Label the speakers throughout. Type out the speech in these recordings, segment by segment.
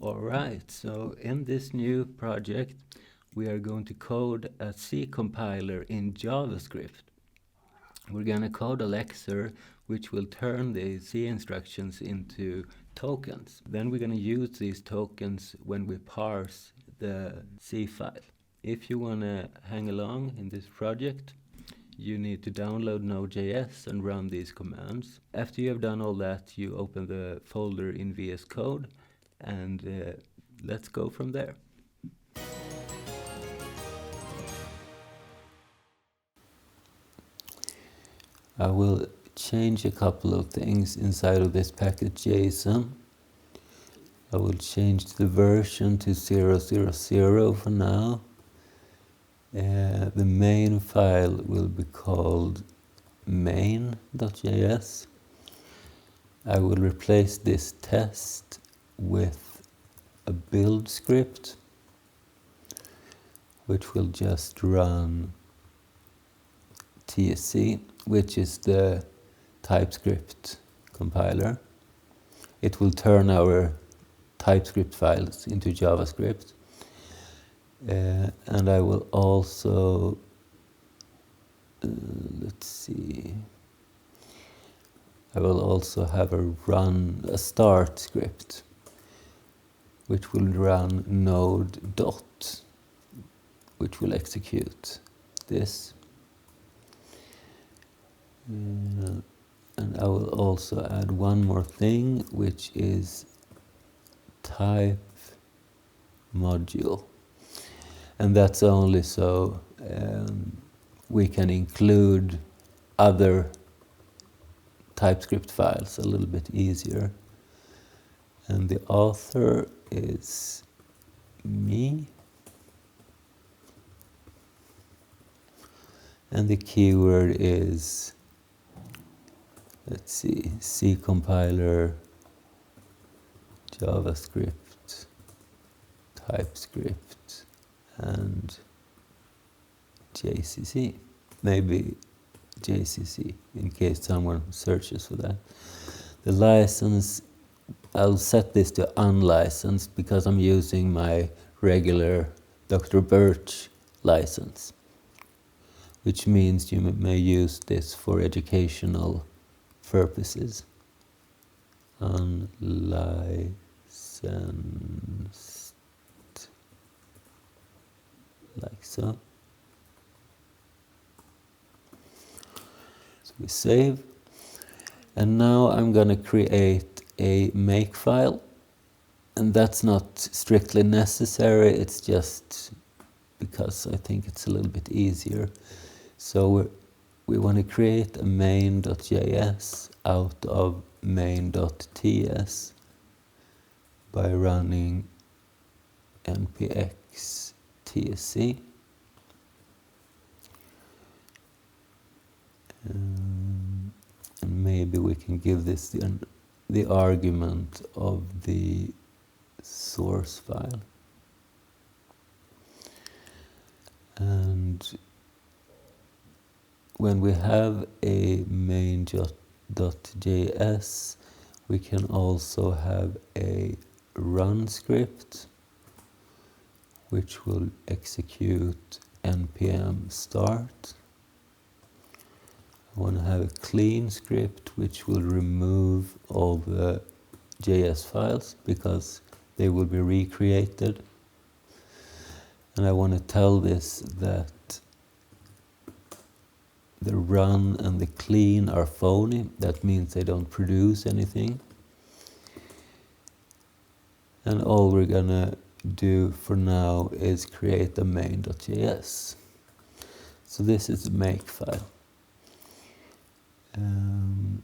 Speaker 1: Alright, so in this new project we are going to code a C compiler in JavaScript. We're going to code a lexer which will turn the C instructions into tokens. Then we're going to use these tokens when we parse the C file. If you want to hang along in this project, you need to download Node.js and run these commands. After you have done all that, you open the folder in VS Code and let's go from there. I will change a couple of things inside of this package.json. I will change the version to 000 for now. The main file will be called main.js. I will replace this test with a build script which will just run tsc, which is the Typescript compiler. It will turn our Typescript files into JavaScript. And I will also, I will also have a start script, which will run node dot, which will execute this. And I will also add one more thing, which is type module. And that's only so we can include other Typescript files a little bit easier. And the author is me. And the keyword is, C compiler, JavaScript, Typescript, and jaycc. Maybe jaycc, in case someone searches for that. The license, I'll set this to unlicensed because I'm using my regular Dr. Birch license, which means you may use this for educational purposes. Unlicensed, like so. So we save. And now I'm going to create a makefile. And that's not strictly necessary, it's just because I think it's a little bit easier. So we want to create a main.js out of main.ts by running npx tsc. And maybe we can give this the argument of the source file. And when we have a main.js, we can also have a run script which will execute npm start. I want to have a clean script which will remove all the JS files because they will be recreated. And I want to tell this that the run and the clean are phony. That means they don't produce anything. And all we're gonna do for now is create a main.js. So this is the makefile. And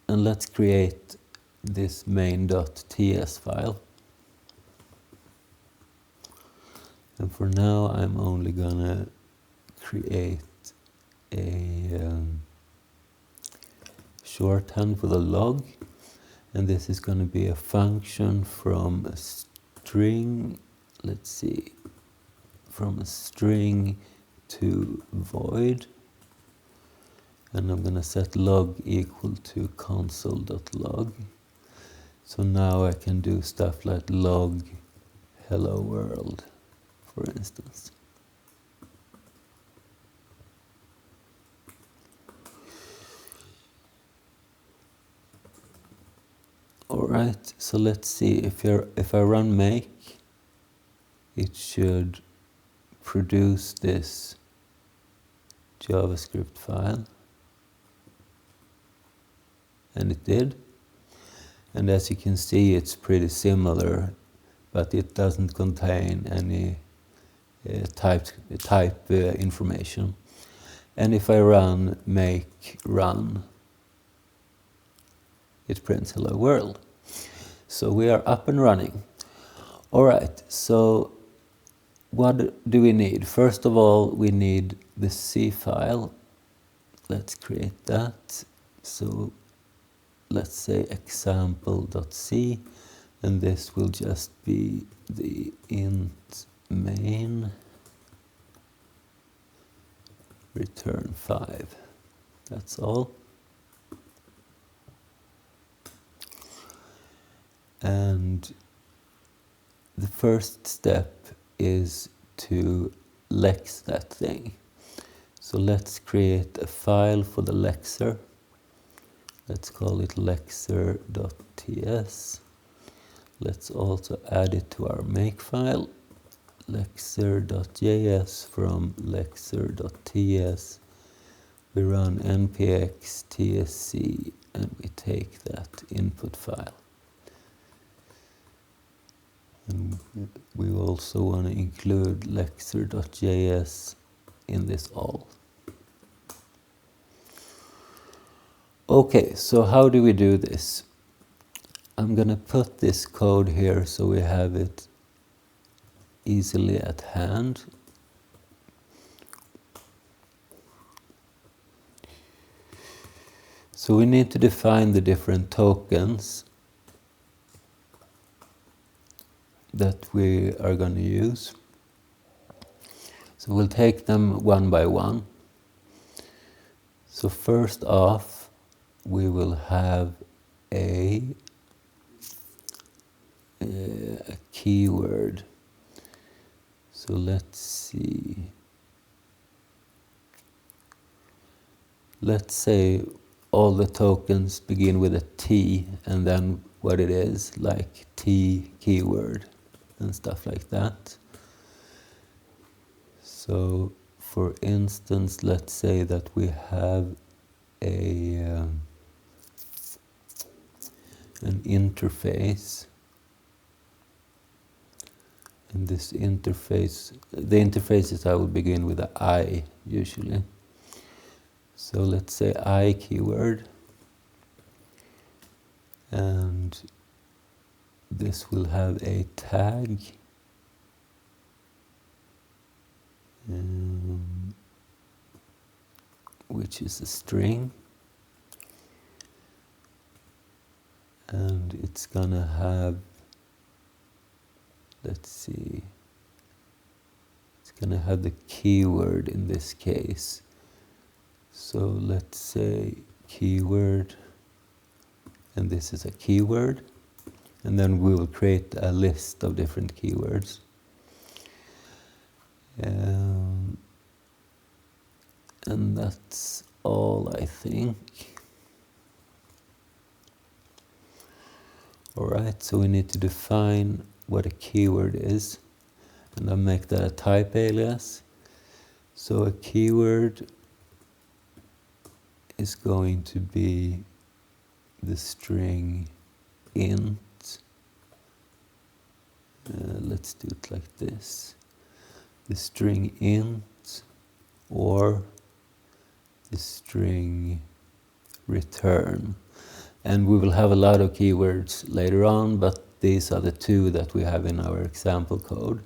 Speaker 1: let's create this main.ts file. And for now, I'm only gonna create a shorthand for the log. And this is gonna be a function from a string, from a string to void. And I'm gonna set log equal to console.log. So now I can do stuff like log hello world, for instance. Alright, so let's see if I run make, it should produce this JavaScript file, and it did. And as you can see, it's pretty similar, but it doesn't contain any type information. And if I run make run, it prints hello world. So we are up and running. Alright, so what do we need? First of all, we need the C file. Let's create that. So let's say example.c, and this will just be the int main return 5. That's all. And the first step is to lex that thing. So let's create a file for the lexer. Let's call it lexer.ts. Let's also add it to our make file, lexer.js from lexer.ts. We run npx tsc and we take that input file. And we also want to include lexer.js in this all. Okay, so how do we do this? I'm gonna put this code here so we have it easily at hand. So we need to define the different tokens that we are going to use. So we'll take them one by one. So first off, we will have a keyword. So let's see. Let's say all the tokens begin with a T and then what it is, like T keyword and stuff like that. So for instance, let's say that we have an interface, and this interface, the interfaces I will begin with an I usually. So let's say I keyword, and this will have a tag, which is a string, and it's gonna have, let's see, it's gonna have the keyword in this case. So let's say keyword, and this is a keyword, and then we will create a list of different keywords. And that's all, I think. Alright, so we need to define what a keyword is, and I'll make that a type alias. So a keyword is going to be the string int. Let's do it like this. The string int or the string return. And we will have a lot of keywords later on, but these are the two that we have in our example code.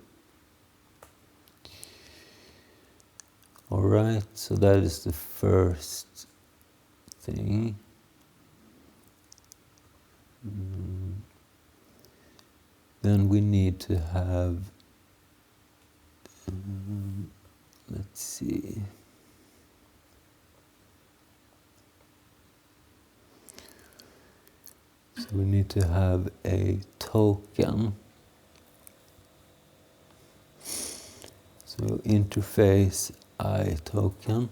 Speaker 1: Alright, so that is the first thing. Then we need to have, let's see. So we need to have a token. So interface I token.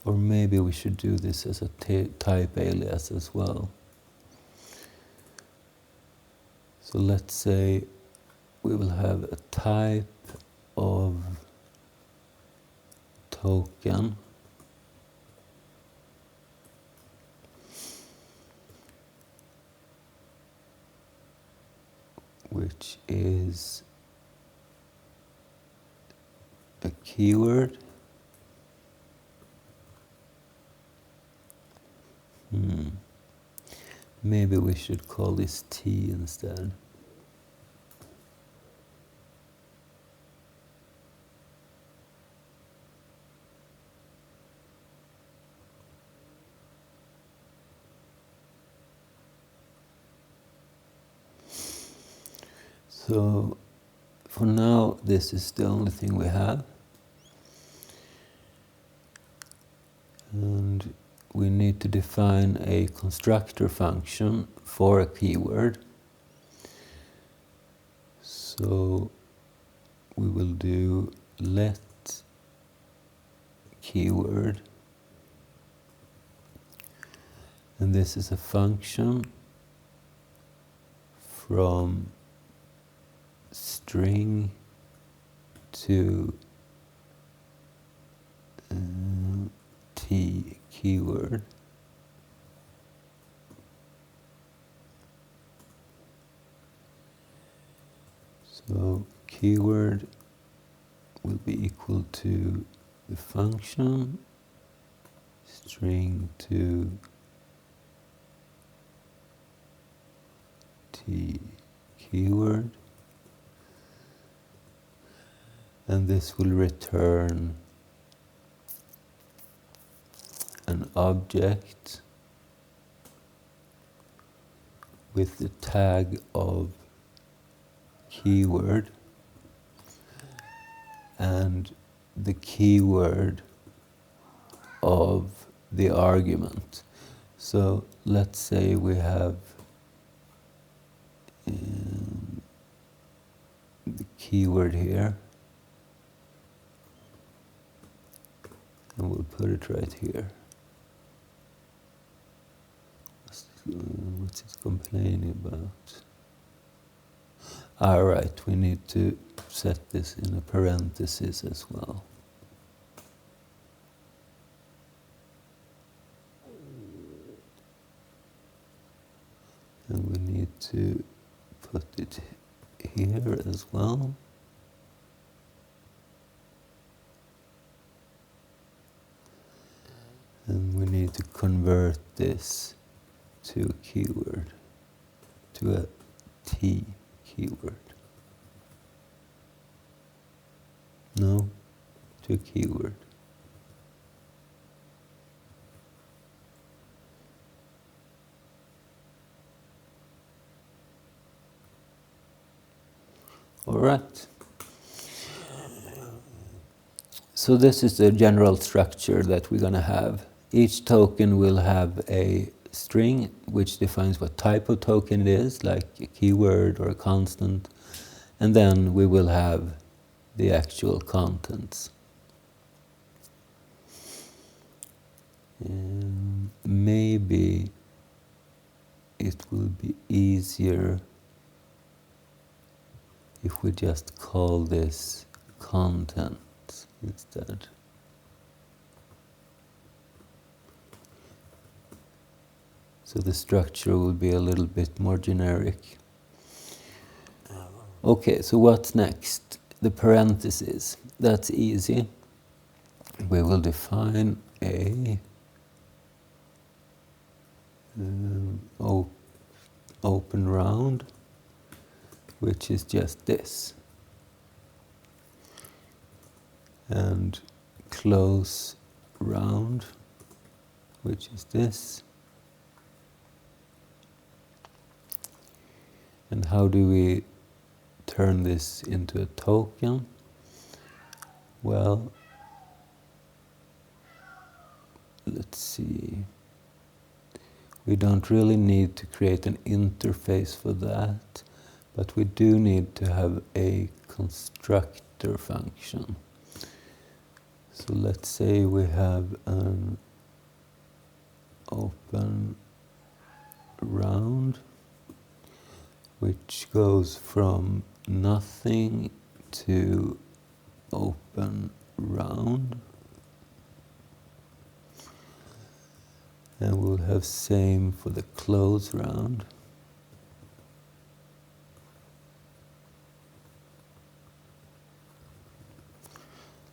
Speaker 1: Or maybe we should do this as a type alias as well. So let's say we will have a type of token which is a keyword. Maybe we should call this T instead. So for now, this is the only thing we have. And we need to define a constructor function for a keyword. So we will do let keyword. And this is a function from string to T keyword. So keyword will be equal to the function string to T keyword, and this will return an object with the tag of keyword and the keyword of the argument. So let's say we have the keyword here, and we'll put it right here. What's it complaining about? All right, we need to set this in a parenthesis as well. And we need to put it here as well. And we need to convert this to a keyword, to a T keyword. No, to a keyword. All right. So this is the general structure that we're going to have. Each token will have a string which defines what type of token it is, like a keyword or a constant, and then we will have the actual contents. Maybe it will be easier if we just call this content instead. So the structure will be a little bit more generic. Okay, so what's next? The parentheses. That's easy. We will define a open round, which is just this, and close round, which is this, And how do we turn this into a token? Well, let's see. We don't really need to create an interface for that, but we do need to have a constructor function. So let's say we have an open round which goes from nothing to open round, and we'll have same for the close round.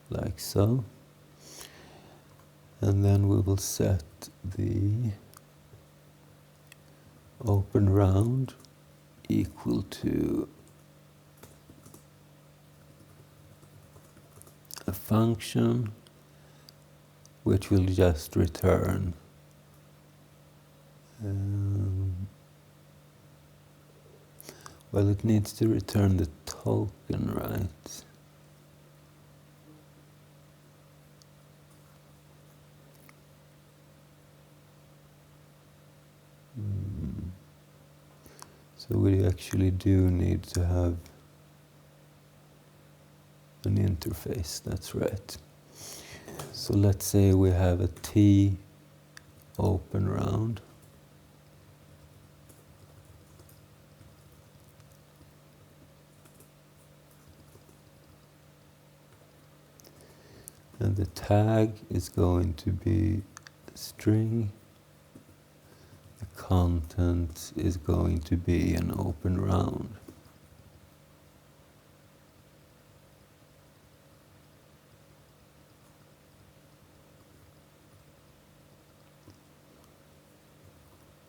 Speaker 1: Like so. And then we will set the open round equal to a function which will just return well, it needs to return the token, right? So we actually do need to have an interface, that's right. So let's say we have a T open round. And the tag is going to be a string. The content is going to be an open round.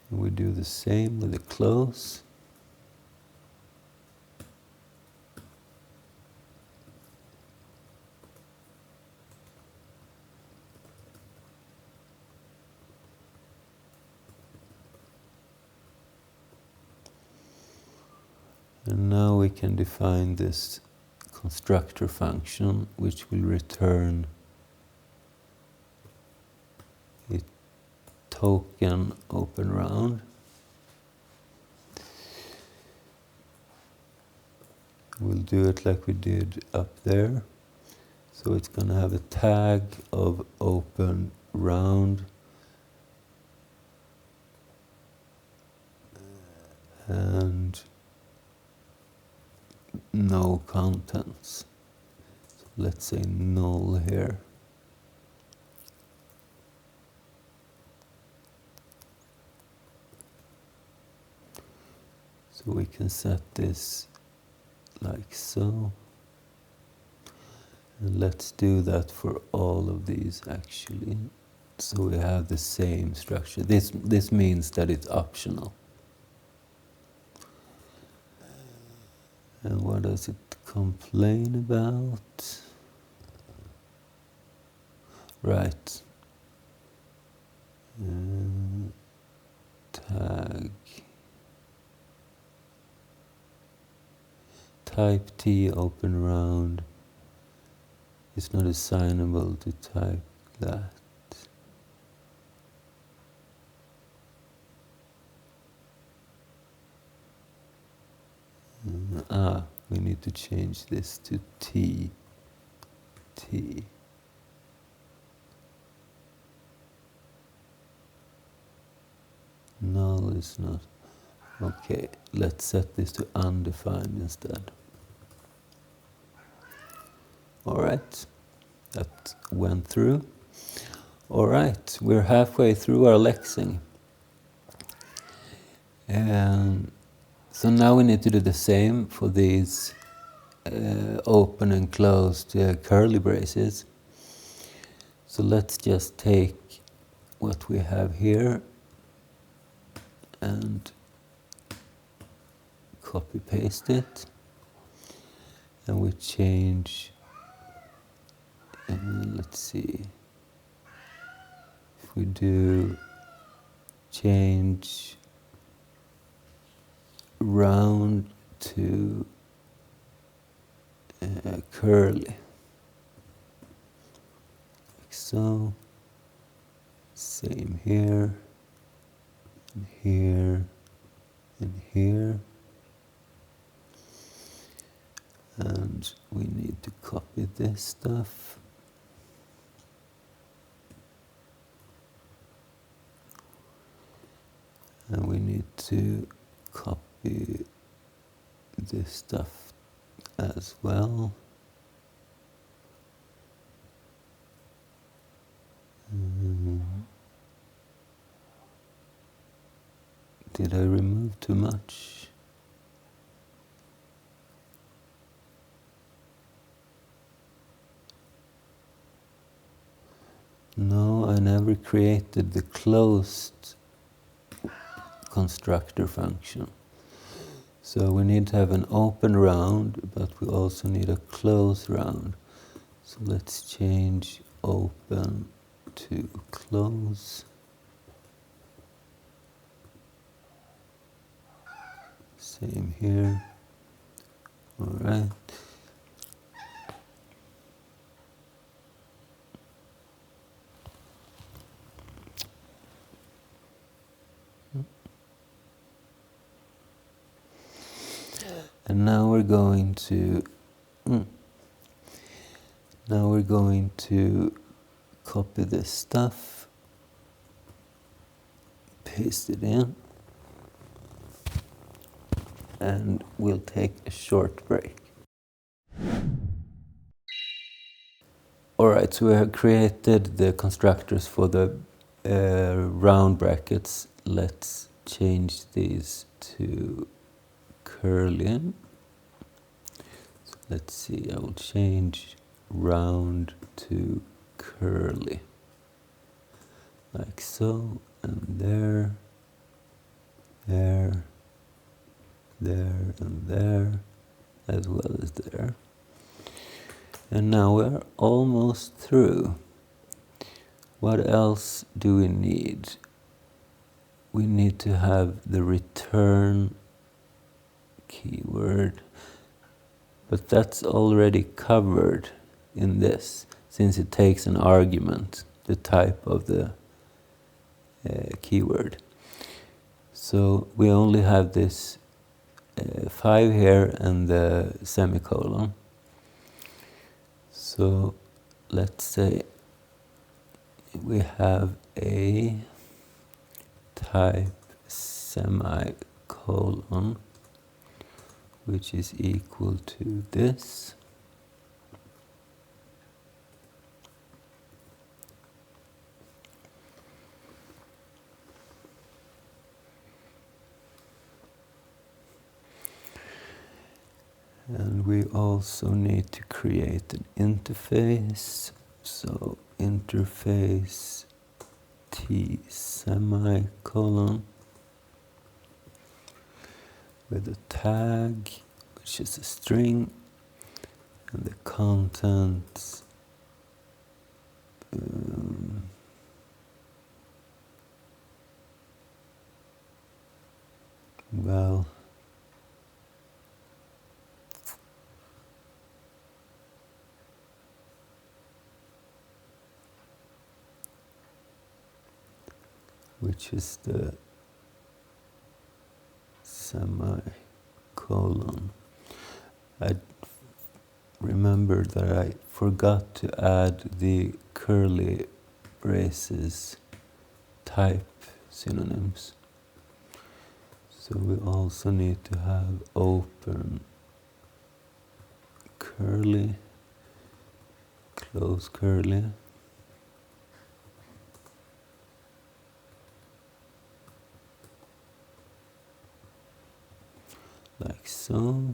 Speaker 1: And we do the same with the close. And now we can define this constructor function which will return a token open round. We'll do it like we did up there. So it's going to have a tag of open round and no contents. So let's say null here. So we can set this like so. And let's do that for all of these actually. So we have the same structure. This means that it's optional. And what does it complain about? Right. Tag. Type T open round is not assignable to type that. We need to change this to T. Null is not. Okay, let's set this to undefined instead. Alright, that went through. Alright, we're halfway through our lexing. And so now we need to do the same for these open and closed curly braces. So let's just take what we have here and copy paste it, and we change, let's see, if we do change round to curly, like so. Same here, and here, and here. And we need to copy this stuff. And we need to copy this stuff as well. Did I remove too much? No, I never created the closed constructor function. So we need to have an open round, but we also need a close round. So let's change open to close. Same here. All right. And now we're going to copy this stuff, paste it in, and we'll take a short break. Alright, so we have created the constructors for the round brackets. Let's change these to curly. So let's see, I will change round to curly, like so, and there, and there, as well as there. And now we're almost through. What else do we need? We need to have the return keyword, but that's already covered in this, since it takes an argument, the type of the keyword. So we only have this 5 here and the semicolon. So let's say we have a type semicolon, which is equal to this. And we also need to create an interface. So interface T semicolon with a tag, which is a string, and the contents well, which is the semicolon. I remember that I forgot to add the curly braces type synonyms. So we also need to have open curly, close curly, like so.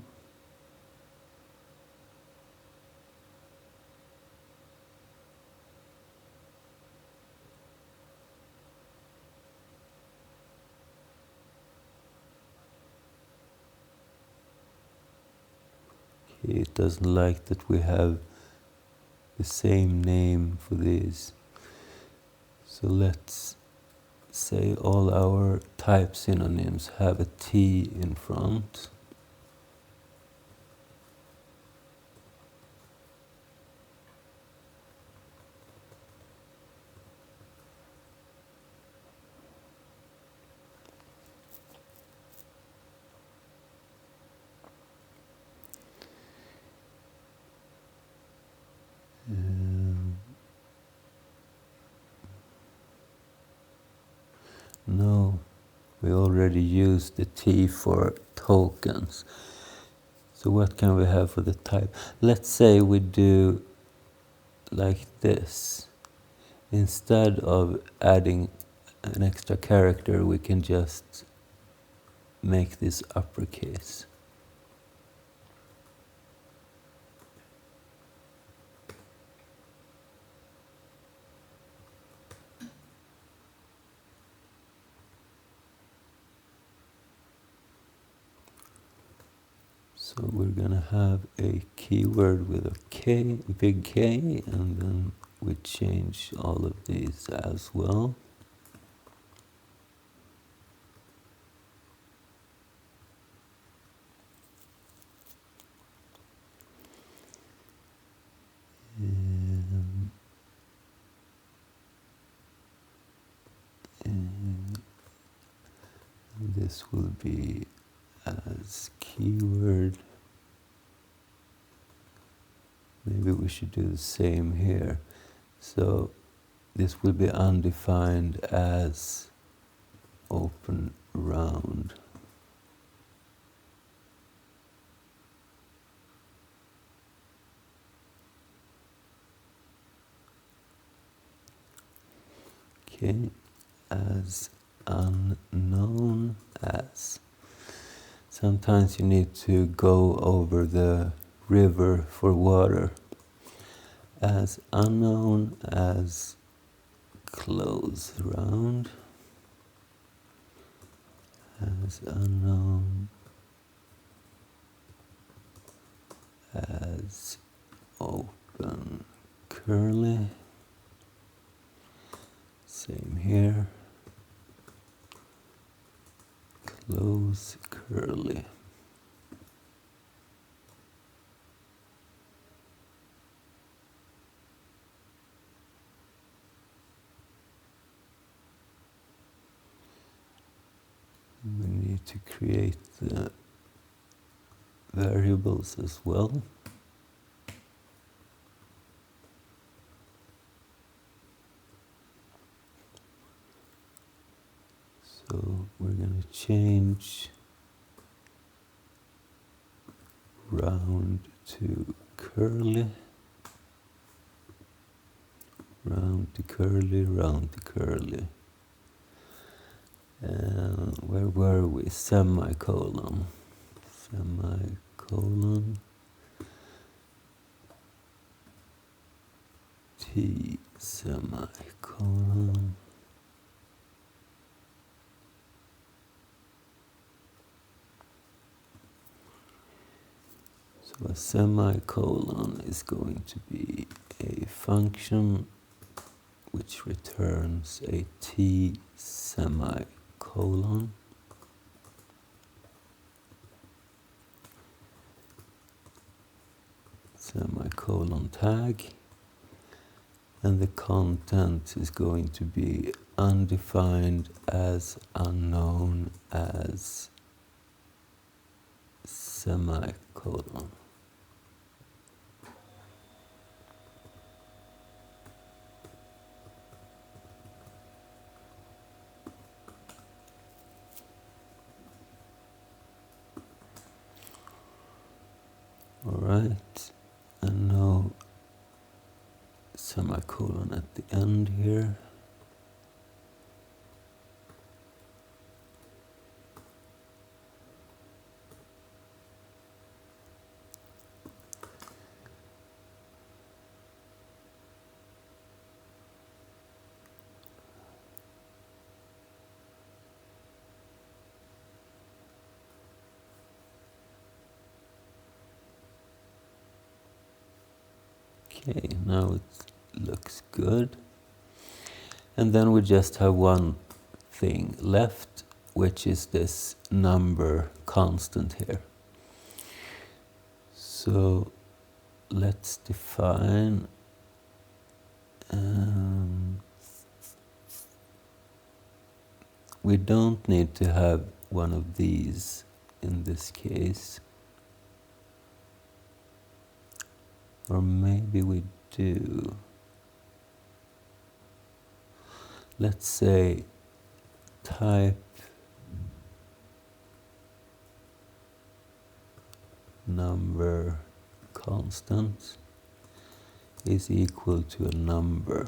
Speaker 1: It doesn't like that we have the same name for these. So let's say all our type synonyms have a T in front. No, we already used the T for tokens. So what can we have for the type? Let's say we do like this. Instead of adding an extra character, we can just make this uppercase. So we're gonna have a keyword with a K, big K, and then we change all of these as well. And this will be as keyword. Maybe we should do the same here. So this will be undefined as open round. Okay, as unknown as. Sometimes you need to go over the river for water. As unknown as close round. As unknown as open curly. Same here. Close curly. We need to create the variables as well. So we're going to change round to curly, round to curly, round to curly. And where were we? Semicolon. Semicolon. T semicolon. So a semicolon is going to be a function which returns a T semicolon. Semicolon tag, and the content is going to be undefined as unknown as semicolon. All right, and now semicolon at the end here. Okay, now it looks good. And then we just have one thing left, which is this number constant here. So let's define we don't need to have one of these in this case. Or maybe we do. Let's say type number constant is equal to a number.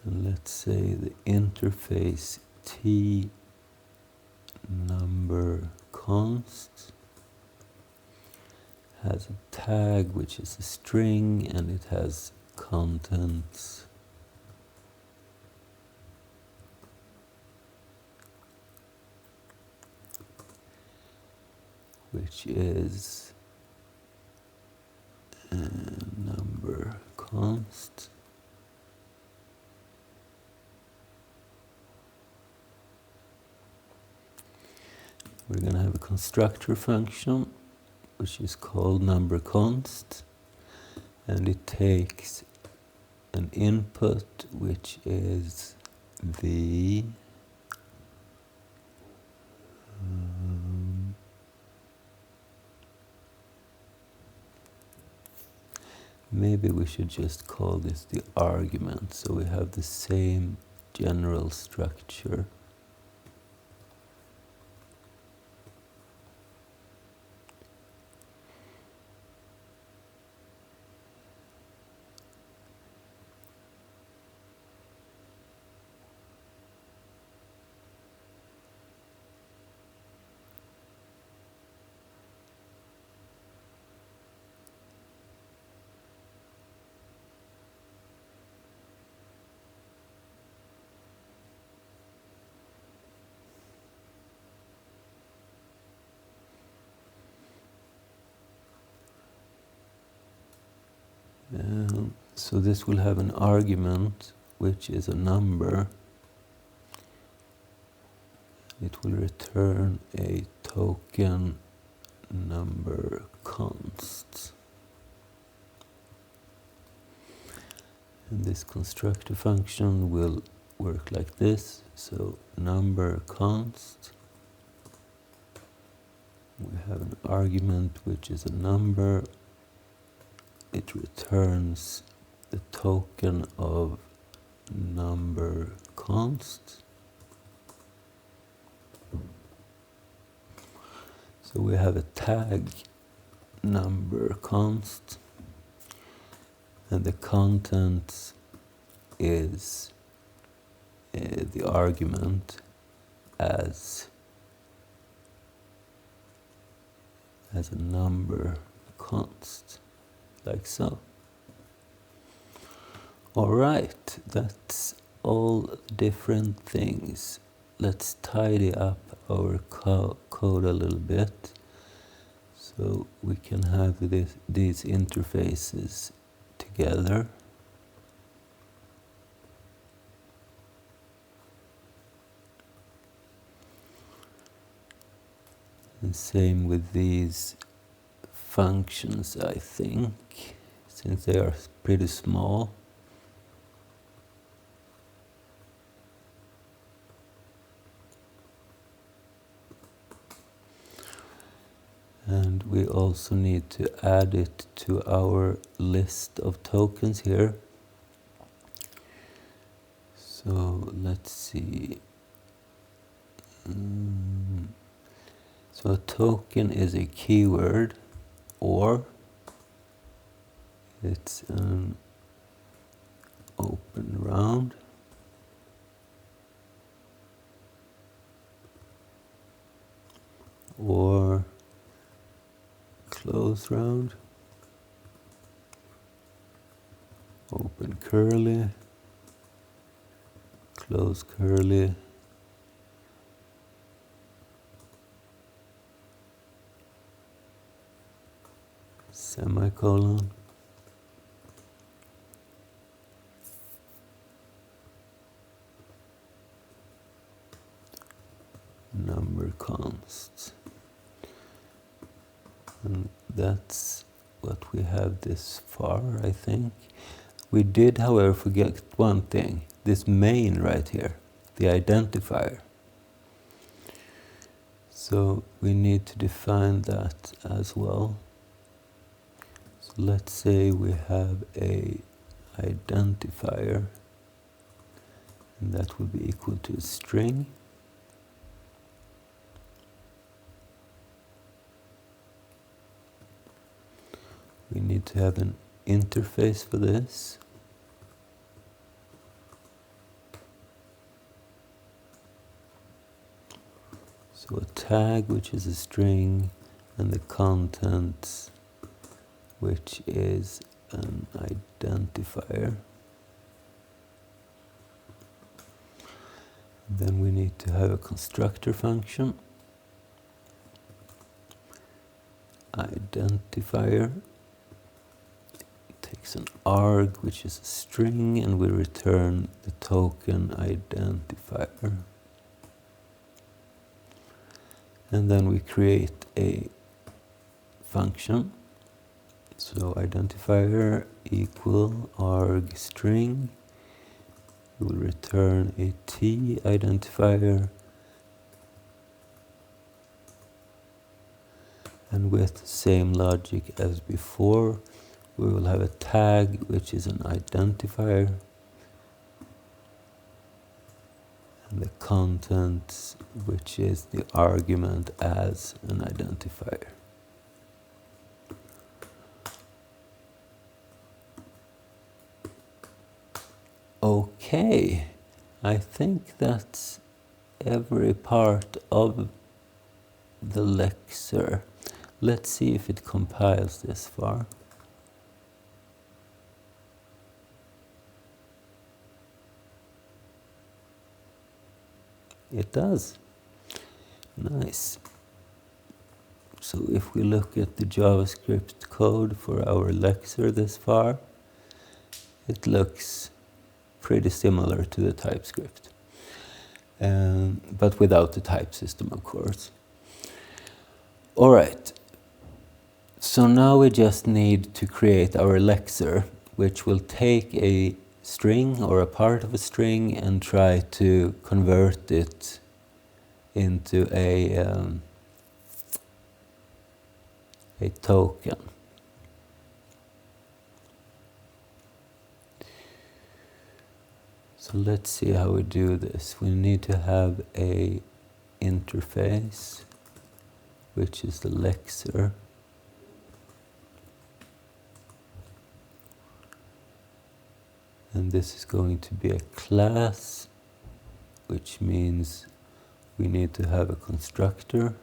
Speaker 1: And let's say the interface t number const has a tag which is a string, and it has contents which is number const. We're going to have a constructor function which is called number const, and it takes an input which is the maybe we should just call this the argument, so we have the same general structure. So this will have an argument which is a number. It will return a token number const. And this constructor function will work like this. So number const, we have an argument which is a number. It returns the token of number const. So we have a tag number const, and the content is the argument as a number const, like so. All right, that's all different things. Let's tidy up our code a little bit so we can have these interfaces together. And same with these functions, I think, since they are pretty small. And we also need to add it to our list of tokens here. So let's see. So a token is a keyword, or it's an open round, or close round, open curly, close curly, semicolon, number const. And that's what we have this far, I think. We did, however, forget one thing. This main right here, the identifier. So we need to define that as well. So let's say we have a identifier, and that will be equal to a string. We need to have an interface for this. So a tag, which is a string, and the contents, which is an identifier. Then we need to have a constructor function, identifier. It takes an arg, which is a string, and we return the token identifier. And then we create a function. So identifier equal arg string. We will return a t identifier. And with the same logic as before, we will have a tag, which is an identifier. And the contents, which is the argument as an identifier. Okay, I think that's every part of the lexer. Let's see if it compiles this far. It does. Nice. So if we look at the JavaScript code for our lexer this far, it looks pretty similar to the Typescript, but without the type system, of course. All right. So now we just need to create our lexer, which will take a string or a part of a string and try to convert it into a token. So let's see how we do this. We need to have a interface, which is the lexer. And this is going to be a class, which means we need to have a constructor.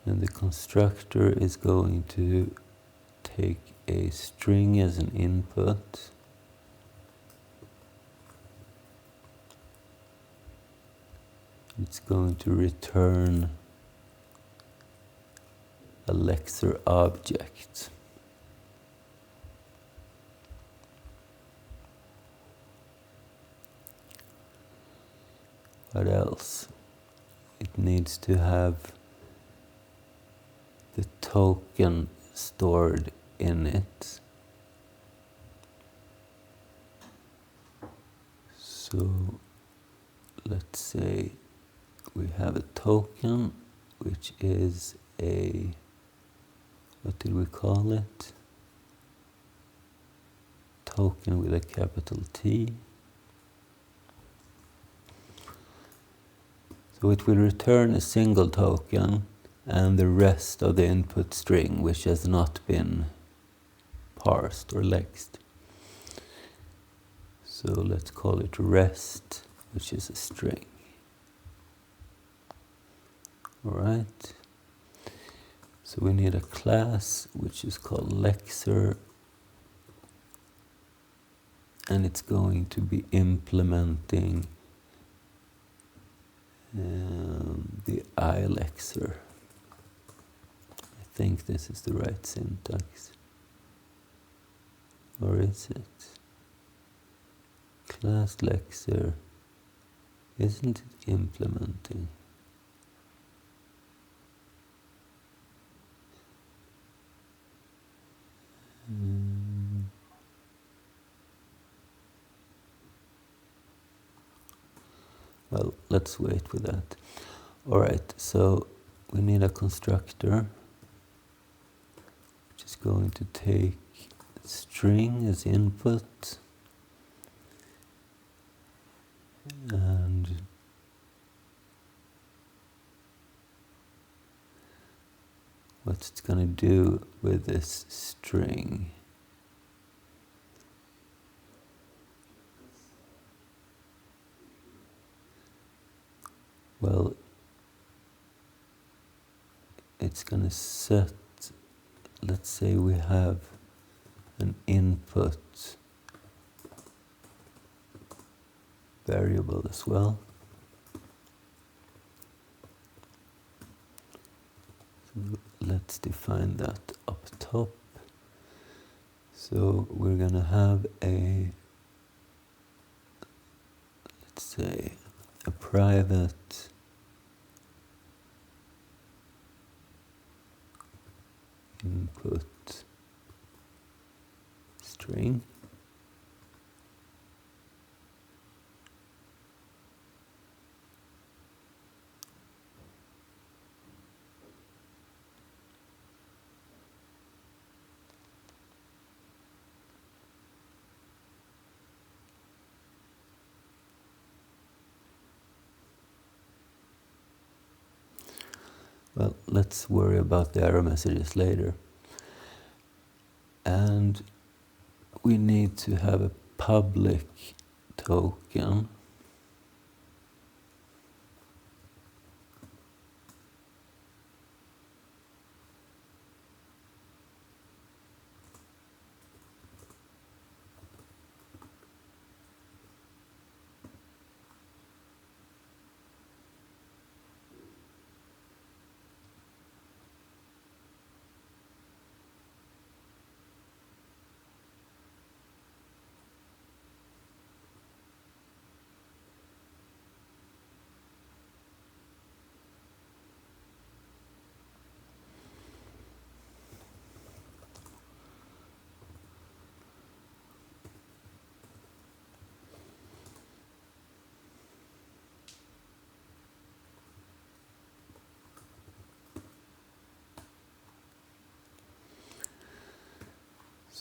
Speaker 1: And the constructor is going to take a string as an input. It's going to return a lexer object. What else? It needs to have the token stored in it. So let's say we have a token, which is a, what did we call it? Token with a capital T. So it will return a single token and the rest of the input string, which has not been parsed or lexed. So let's call it rest, which is a string. All right. So we need a class which is called lexer, and it's going to be implementing the iLexer. I think this is the right syntax. Or is it? Class lexer, isn't it implementing? Well, let's wait with that. Alright, so we need a constructor which is going to take string as input and what it's going to do with this string. Well, it's going to set, let's say we have an input variable as well. So let's define that up top. So we're going to have a, let's say, a private input string. Well, let's worry about the error messages later. And we need to have a public token.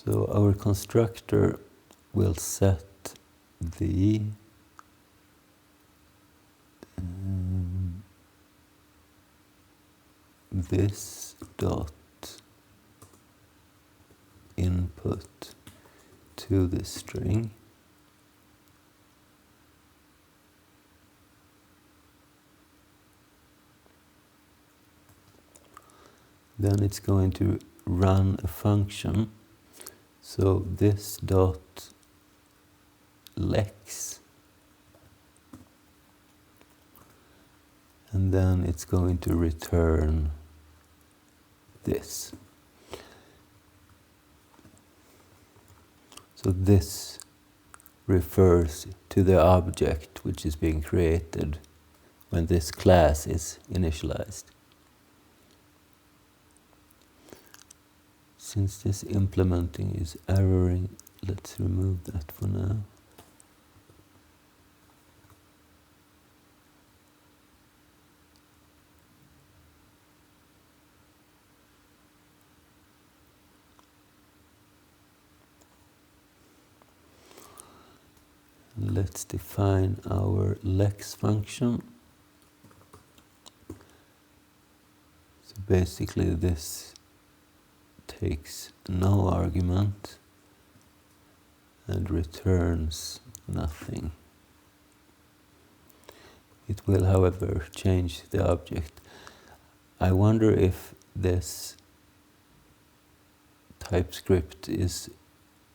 Speaker 1: So our constructor will set the this dot input to the string. Then it's going to run a function. So this dot lex, and then it's going to return this. So this refers to the object which is being created when this class is initialized. Since this implementing is erroring, let's remove that for now. Let's define our lex function. So basically this takes no argument and returns nothing. It will, however, change the object. I wonder if this Typescript is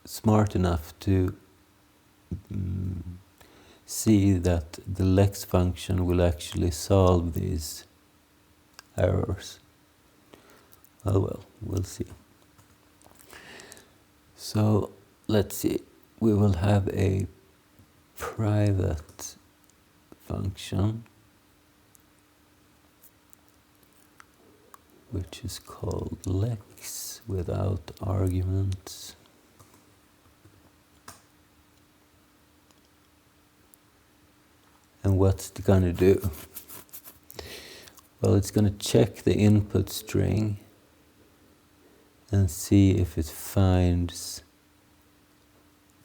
Speaker 1: smart enough to see that the lex function will actually solve these errors. Oh well, we'll see. So let's see, we will have a private function which is called lex without arguments. And what's it gonna do? Well, it's gonna check the input string and see if it finds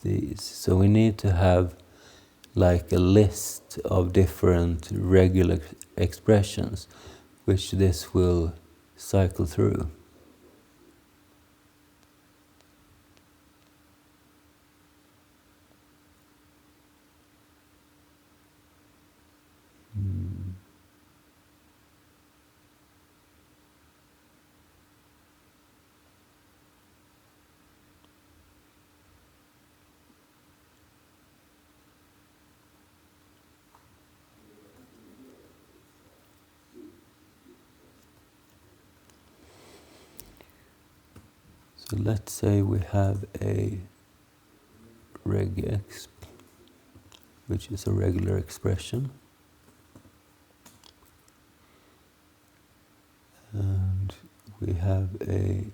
Speaker 1: these. So we need to have like a list of different regular expressions which this will cycle through. So let's say we have a regex, which is a regular expression. And we have a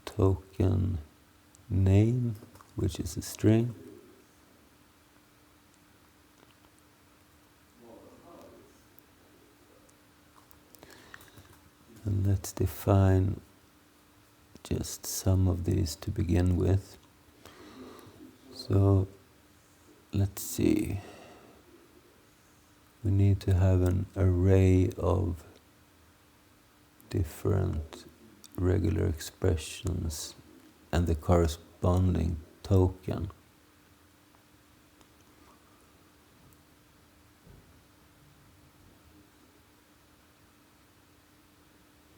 Speaker 1: token name, which is a string. And let's define just some of these to begin with. So let's see. We need to have an array of different regular expressions and the corresponding token.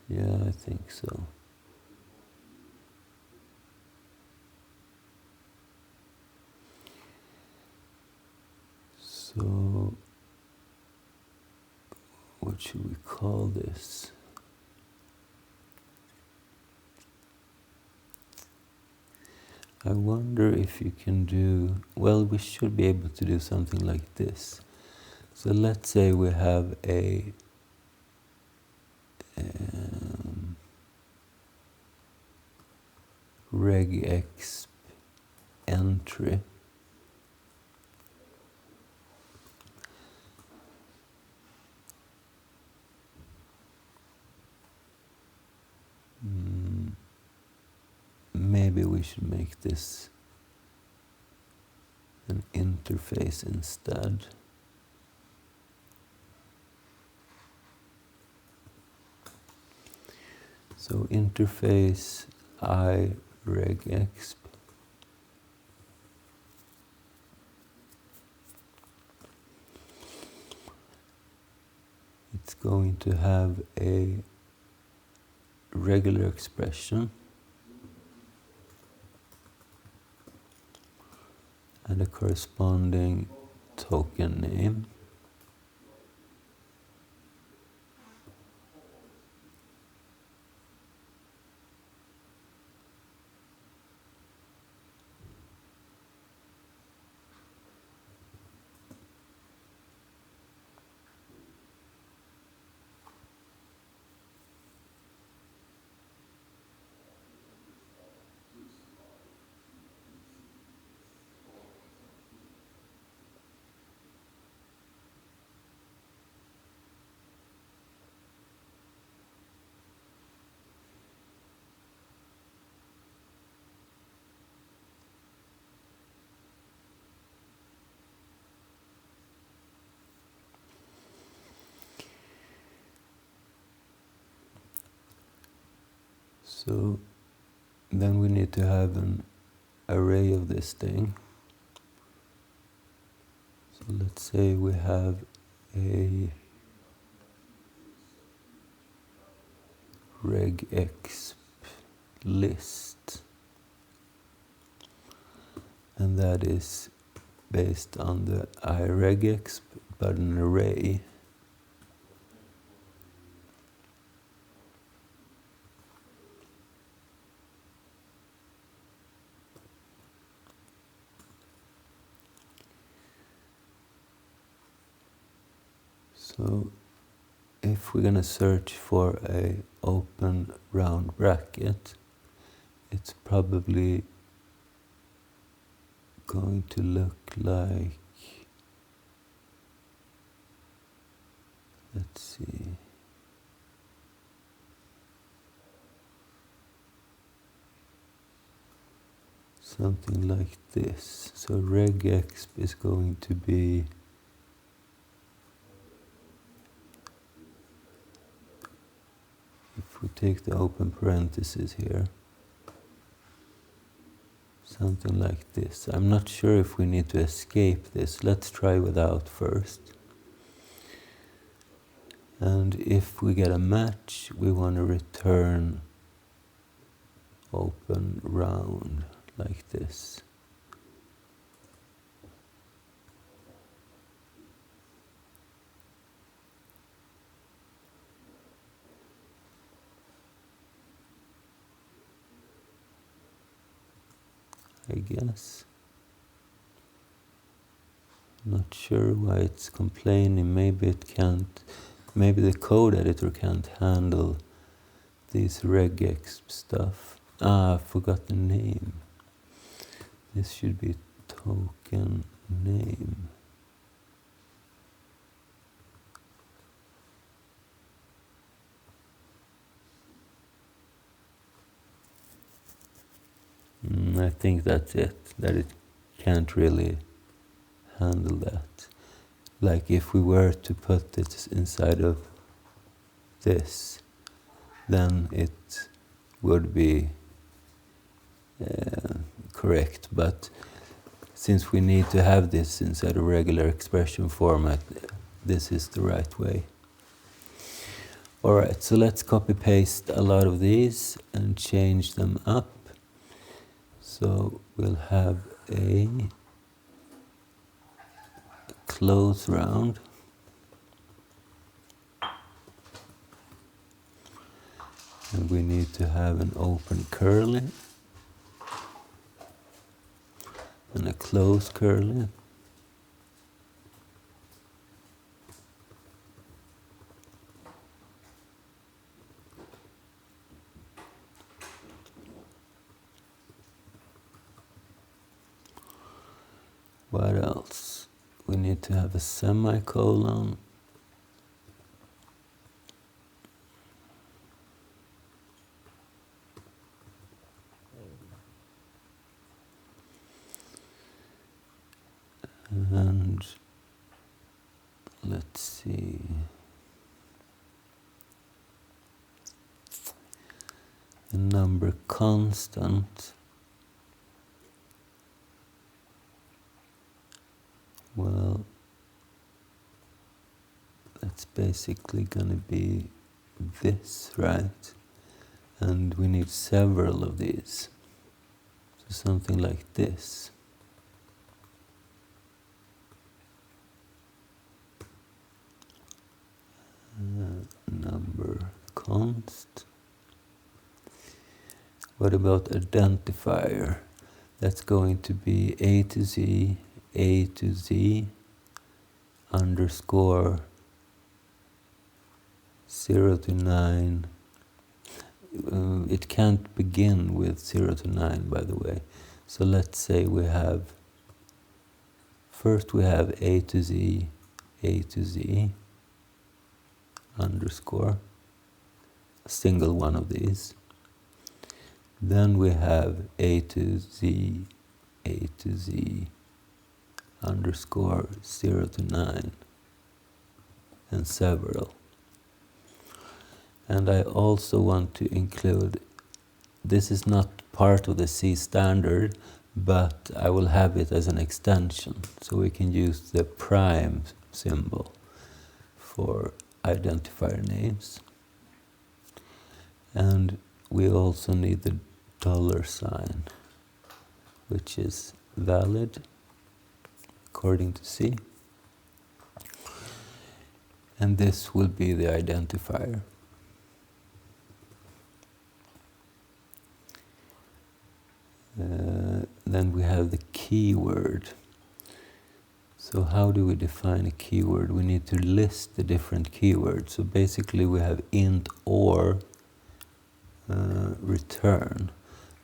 Speaker 1: Yeah, I think so. So, what should we call this? I wonder if you can do, well, we should be able to do something like this. So let's say we have a regexp entry. Maybe we should make this an interface instead. So interface I regexp. It's going to have a regular expression and a corresponding token name. So then we need to have an array of this thing. So let's say we have a regexp list, and that is based on the iregexp, but an array. So if we're gonna search for a open round bracket, it's probably going to look like, let's see, something like this. So regexp is going to be if we take the open parentheses here, something like this. I'm not sure if we need to escape this. Let's try without first. And if we get a match, we want to return open round like this. I guess. Not sure why it's complaining. Maybe it can't, maybe the code editor can't handle these regexp stuff. Ah, I forgot the name. This should be token name. I think that's it, that it can't really handle that. Like if we were to put it inside of this, then it would be correct. But since we need to have this inside a regular expression format, this is the right way. Alright, so let's copy paste a lot of these and change them up. So we'll have a close round. And we need to have an open curly and a close curly. What else? We need to have a semicolon. And let's see. The number constant. Well, that's basically gonna be this, right? And we need several of these. So something like this. Number const. What about identifier? That's going to be A to Z, underscore 0 to 9. It can't begin with 0 to 9, by the way. So let's say we have, first we have A to Z, underscore, a single one of these. Then we have A to Z, underscore 0 to 9, and several. And I also want to include, this is not part of the C standard, but I will have it as an extension. So we can use the prime symbol for identifier names. And we also need the $, which is valid according to C. And this will be the identifier. Then we have the keyword. So how do we define a keyword? We need to list the different keywords. So basically we have int or return.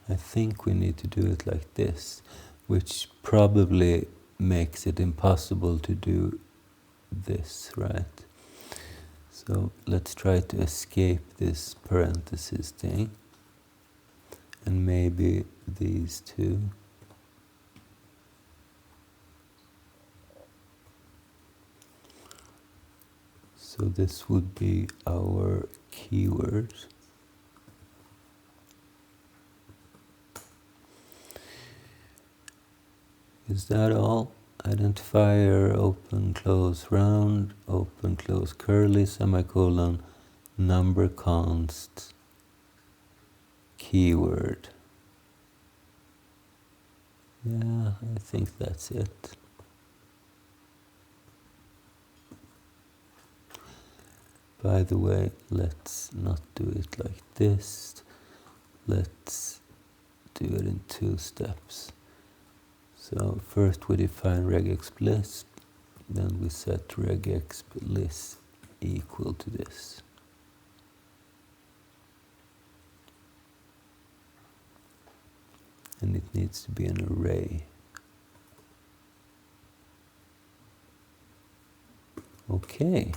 Speaker 1: I think we need to do it like this, which probably makes it impossible to do this, right? So let's try to escape this parenthesis thing, and maybe these two. So this would be our keywords. Is that all? Identifier, open, close, round, open, close, curly, semicolon, number const, keyword. Yeah, I think that's it. By the way, let's not do it like this. Let's do it in 2 steps. So first we define regexplicit, then we set regexplicit equal to this. And it needs to be an array. Okay.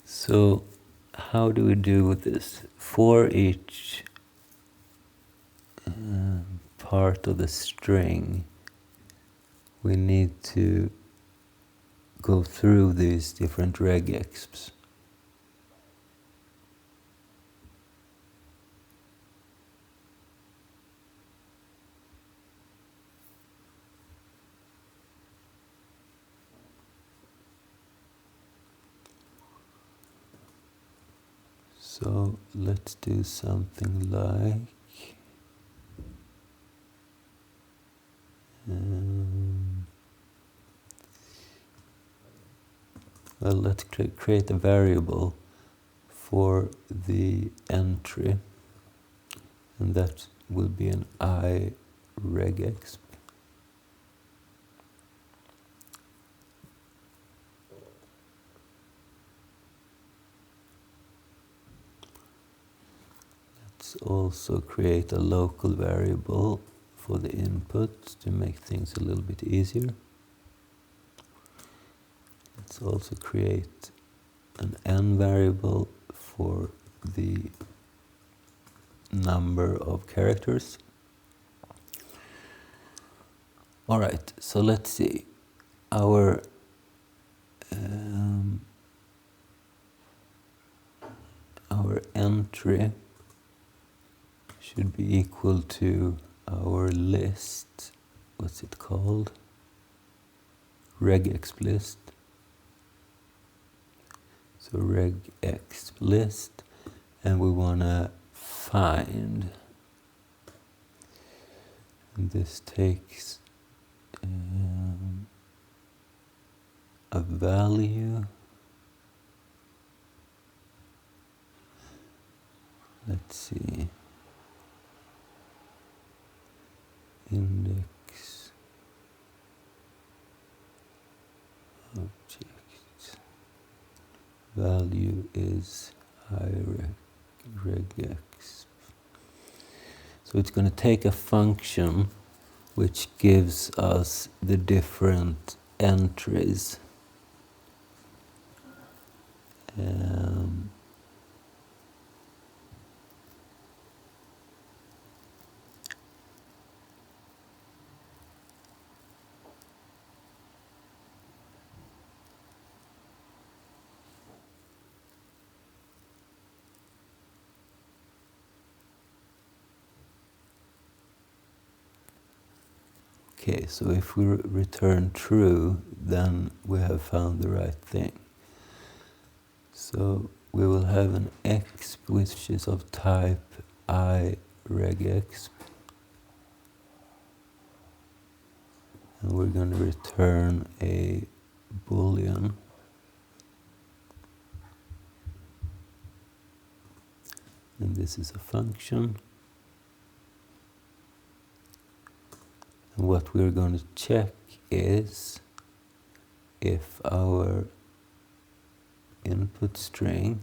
Speaker 1: So how do we do with this? For each part of the string, we need to go through these different regexps. So let's do something like well, let's create a variable for the entry, and that will be an I regexp. Let's also create a local variable for the input to make things a little bit easier. Let's also create an n variable for the number of characters. All right, so let's see. Our entry should be equal to our list. What's it called? Regexplicit. So regexplicit, and we want to find. And this takes a value. Let's see. Index object value is regex. So it's going to take a function which gives us the different entries. Okay, so if we return true, then we have found the right thing. So we will have an exp which is of type I regexp, and we're going to return a boolean. and this is a function. And what we're going to check is if our input string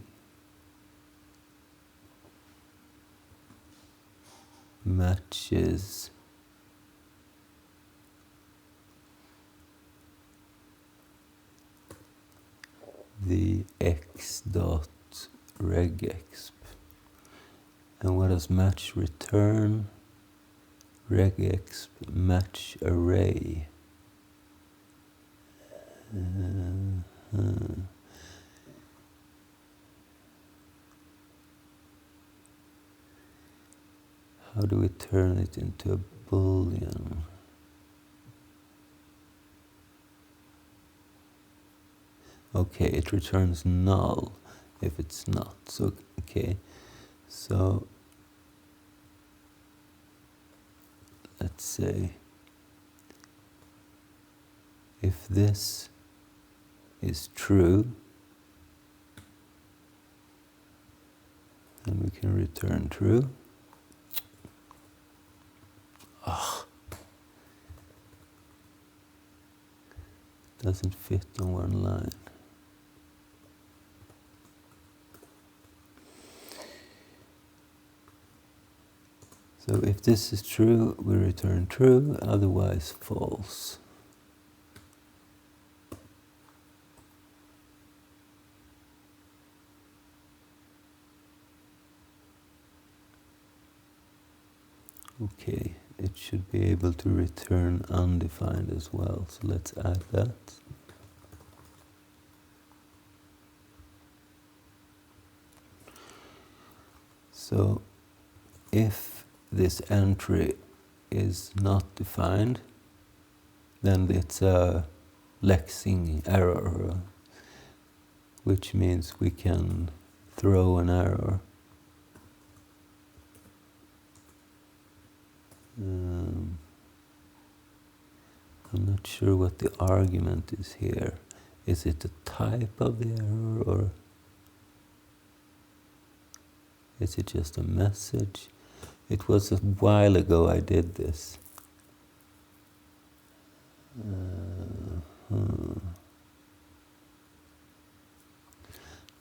Speaker 1: matches the x.regexp. And what does match return? Regexp match array. How do we turn it into a boolean? Okay, it returns null if it's not. So okay, so let's say if this is true, then we can return true. Doesn't fit on one line. So if this is true, we return true, otherwise false. Okay, it should be able to return undefined as well, so let's add that. So if this entry is not defined, then it's a lexing error, which means we can throw an error. I'm not sure what the argument is here. Is it the type of the error, or is it just a message? It was a while ago I did this.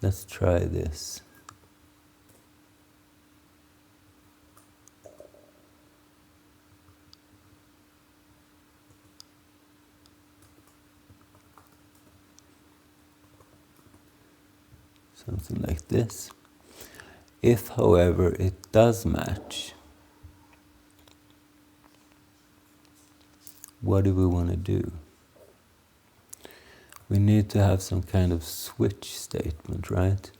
Speaker 1: Let's try this. Something like this. If, however, it does match, what do we want to do? We need to have some kind of switch statement, right?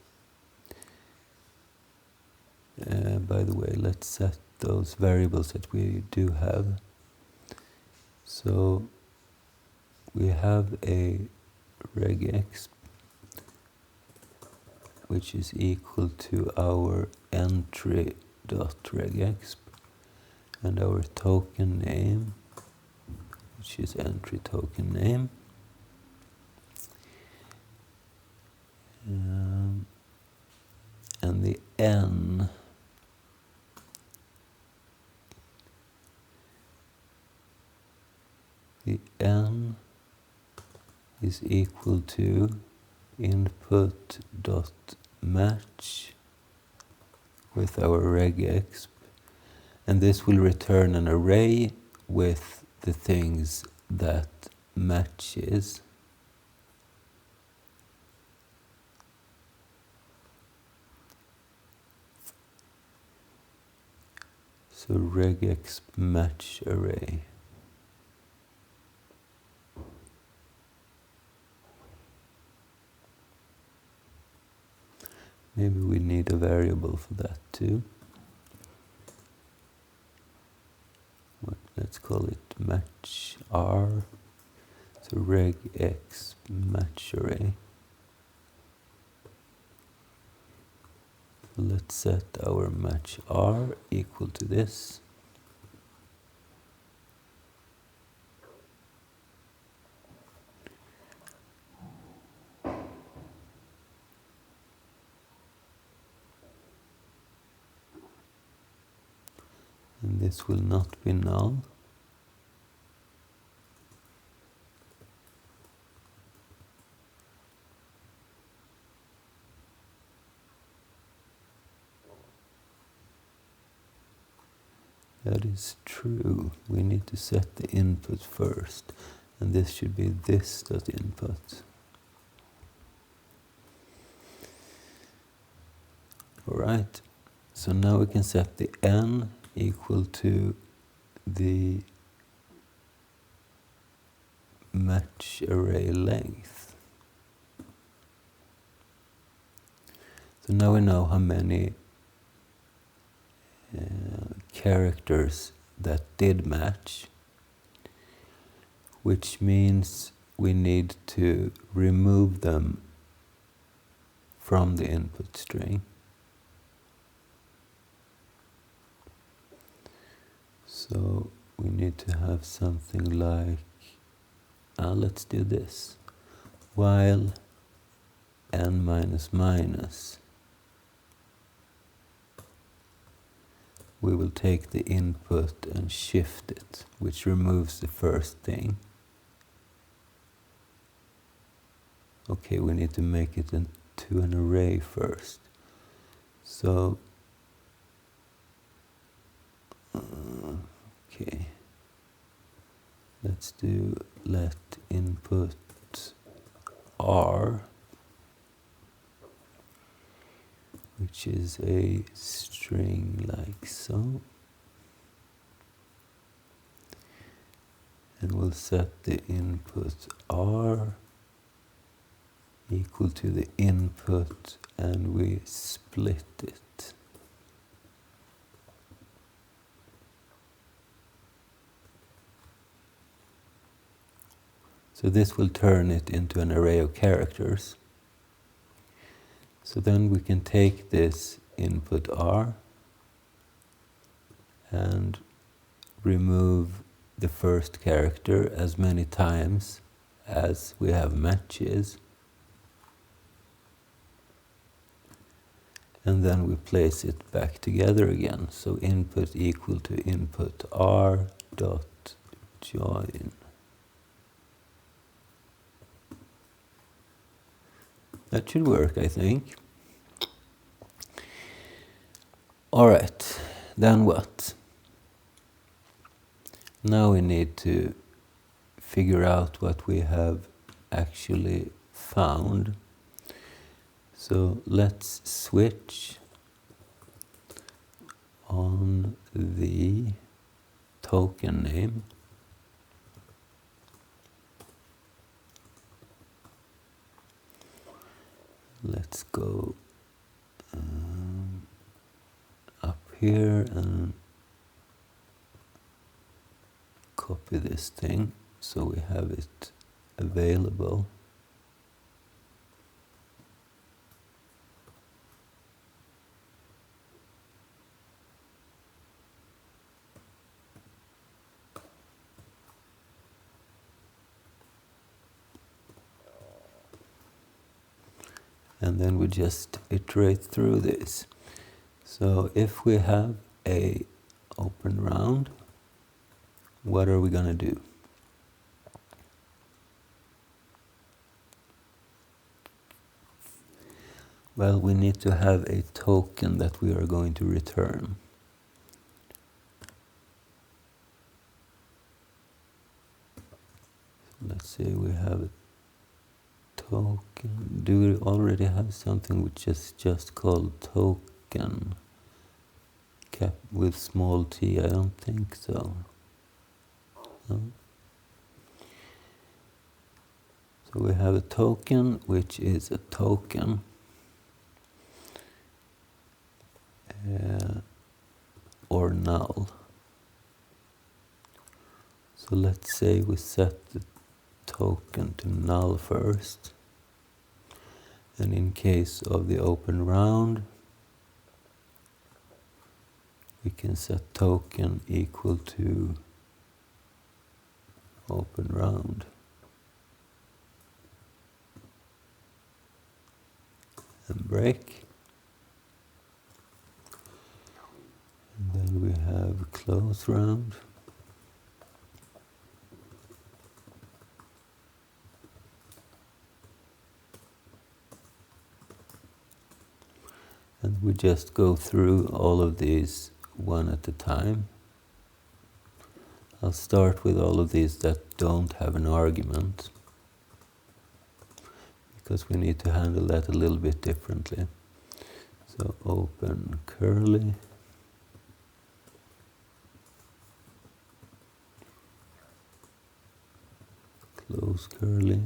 Speaker 1: By the way, let's set those variables that we do have. So we have a regexp, which is equal to our entry.regexp, and our token name, which is entry token name. And the n is equal to input.match with our regexp, and this will return an array with the things that matches. So regexp match array. Maybe we need a variable for that too. Let's call it match r. So regexp match array. Let's set our match r equal to this. this will not be null. That is true. We need to set the input first, and this should be this.input. Alright, so now we can set the n equal to the match array length. So now we know how many characters that did match, which means we need to remove them from the input string. So we need to have something like, let's do this, while n minus minus, we will take the input and shift it, which removes the first thing. Okay, we need to make it into an array first. So, okay, let's do let input r, which is a string like so, and we'll set the input r equal to the input, and we split it. So this will turn it into an array of characters. So then we can take this input r and remove the first character as many times as we have matches. And then we place it back together again. So input equal to input r dot join. That should work, I think. Alright, then what? Now we need to figure out what we have actually found. So let's switch on the token name. Let's go up here and copy this thing so we have it available. And then we just iterate through this. So if we have a open round, what are we going to do? Well, we need to have a token that we are going to return. Let's say we have a token. Do we already have something which is just called token cap with small t? I don't think so. No? So we have a token which is a token or null. So let's say we set the token to null first, and in case of the open round we can set token equal to open round, and break, and then we have close round. And we just go through all of these one at a time. I'll start with all of these that don't have an argument, because we need to handle that a little bit differently. So open curly. Close curly.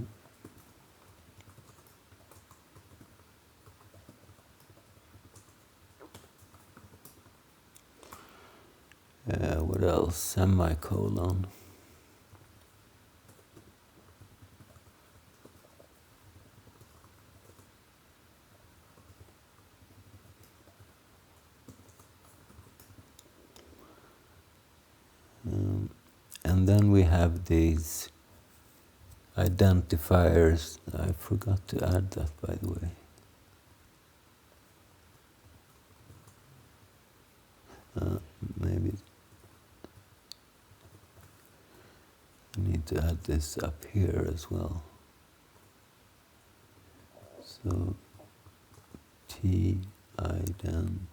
Speaker 1: What else? Semicolon. And then we have these identifiers. I forgot to add that, by the way. Maybe I need to add this up here as well. So T identifier.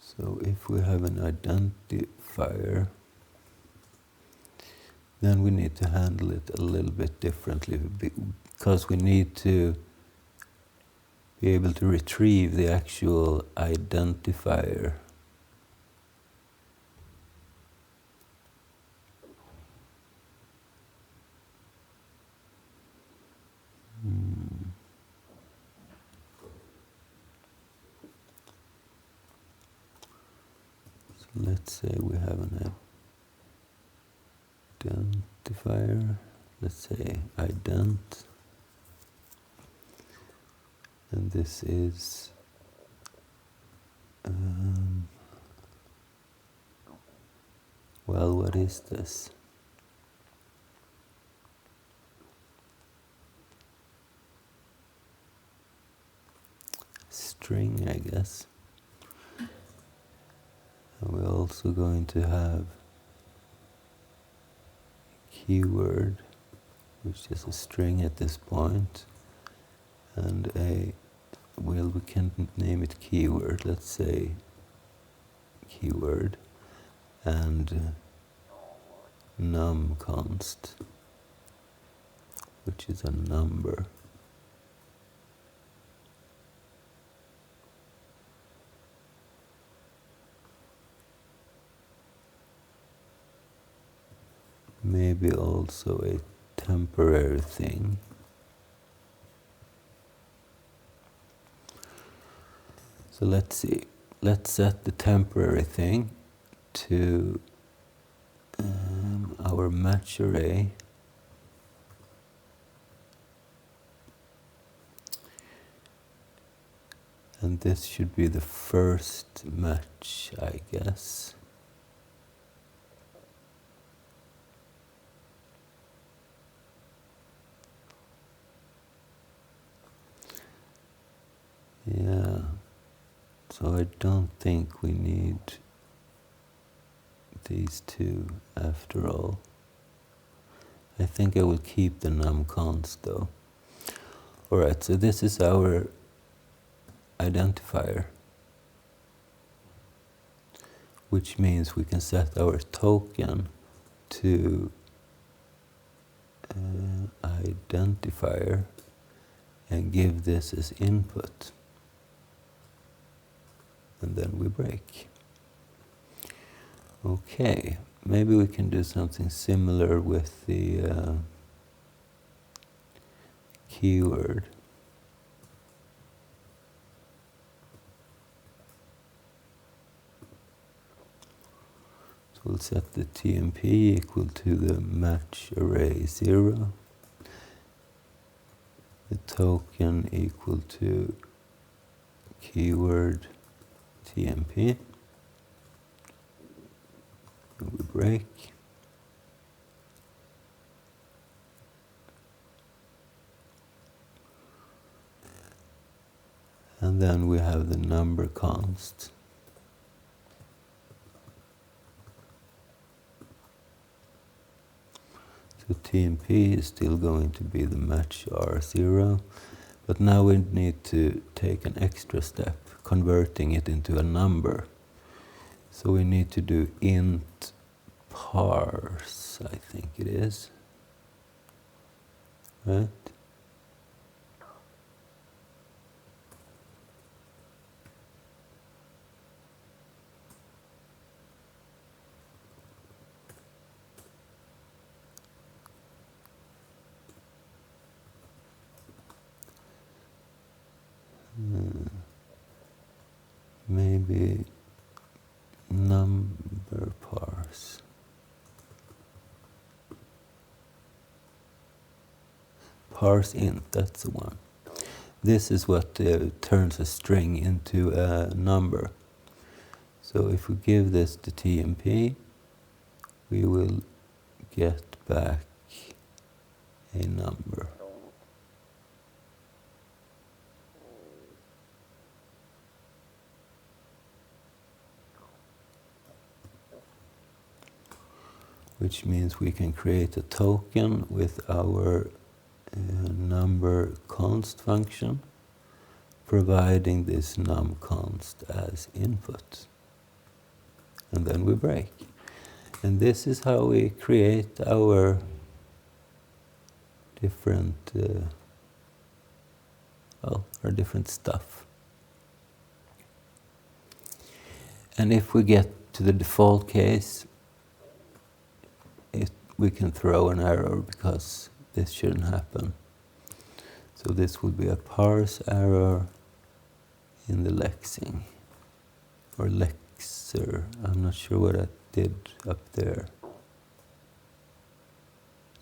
Speaker 1: So if we have an identifier, then we need to handle it a little bit differently, because we need to be able to retrieve the actual identifier. So let's say we have an identifier. Let's say ident. And this is well, what is this? String, I guess. And we're also going to have keyword, which is a string at this point, and well, we can name it keyword. Let's say keyword, and num const, which is a number. Maybe also a temporary thing. So let's see. Let's set the temporary thing to our match array. And this should be the first match, I guess. Yeah, so I don't think we need these two after all. I think I will keep the num const though. Alright, so this is our identifier, which means we can set our token to identifier and give this as input. And then we break. Okay, maybe we can do something similar with the keyword. So we'll set the TMP equal to the match array 0, the token equal to keyword TMP, and we break. And then we have the number const. So TMP is still going to be the match R0, but now we need to take an extra step, converting it into a number. So we need to do int parse, I think it is, right? Maybe number parse. Parse int, that's the one. This is what turns a string into a number. So if we give this to TMP, we will get back a number. Which means we can create a token with our number const function, providing this num const as input. And then we break. And this is how we create our different, our different stuff. And if we get to the default case, we can throw an error because this shouldn't happen. So this would be a parse error in the lexing, or lexer. I'm not sure what I did up there.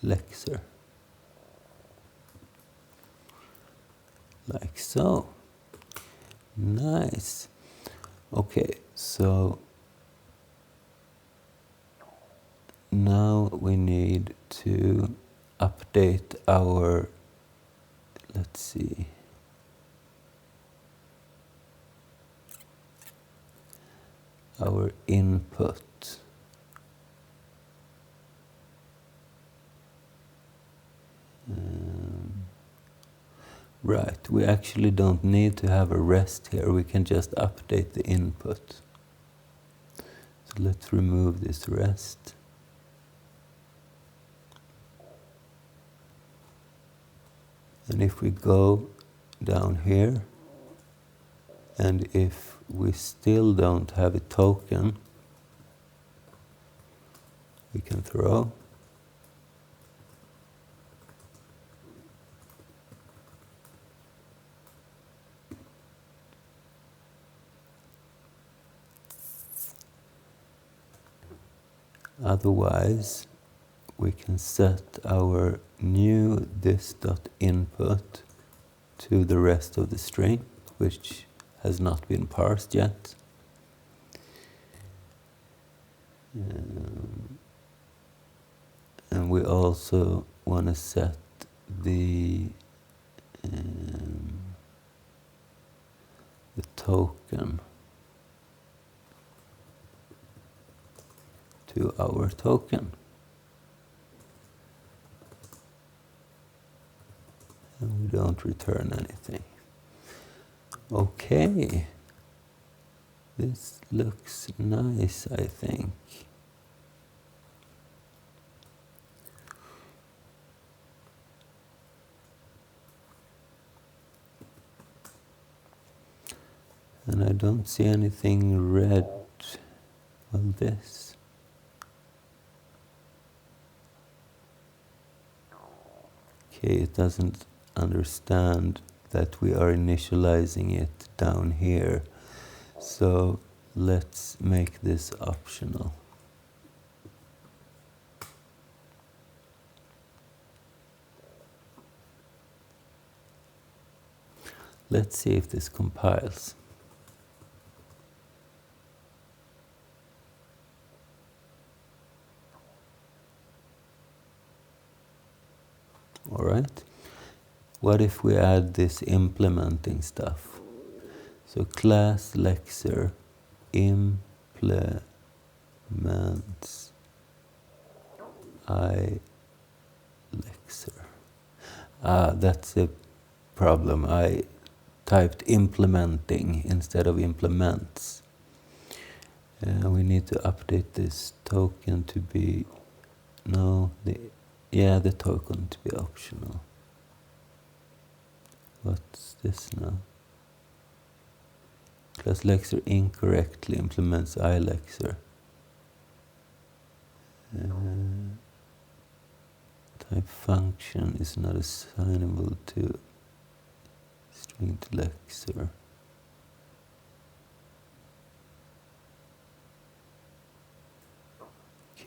Speaker 1: Lexer. Like so. Nice. Okay, so now we need to update our, let's see, our input. Right, we actually don't need to have a rest here, we can just update the input. So let's remove this rest. And if we go down here, and if we still don't have a token, we can throw. Otherwise, we can set our new this.input to the rest of the string, which has not been parsed yet. And we also want to set the token to our token. And we don't return anything. Okay. This looks nice, I think. And I don't see anything red on this. Okay, it doesn't understand that we are initializing it down here. So let's make this optional. Let's see if this compiles. Alright? What if we add this implementing stuff? So class lexer implements I lexer. That's a problem. I typed implementing instead of implements. We need to update this token to be the token to be optional. What's this now? Class lexer incorrectly implements iLexer. Type function is not assignable to string to lexer.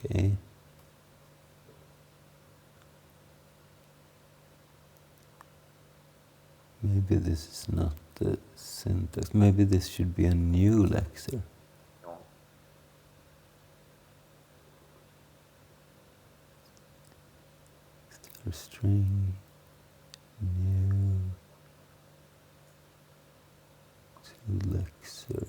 Speaker 1: Okay. Maybe this is not the syntax. Maybe this should be a new lexer. Star string new to lexer.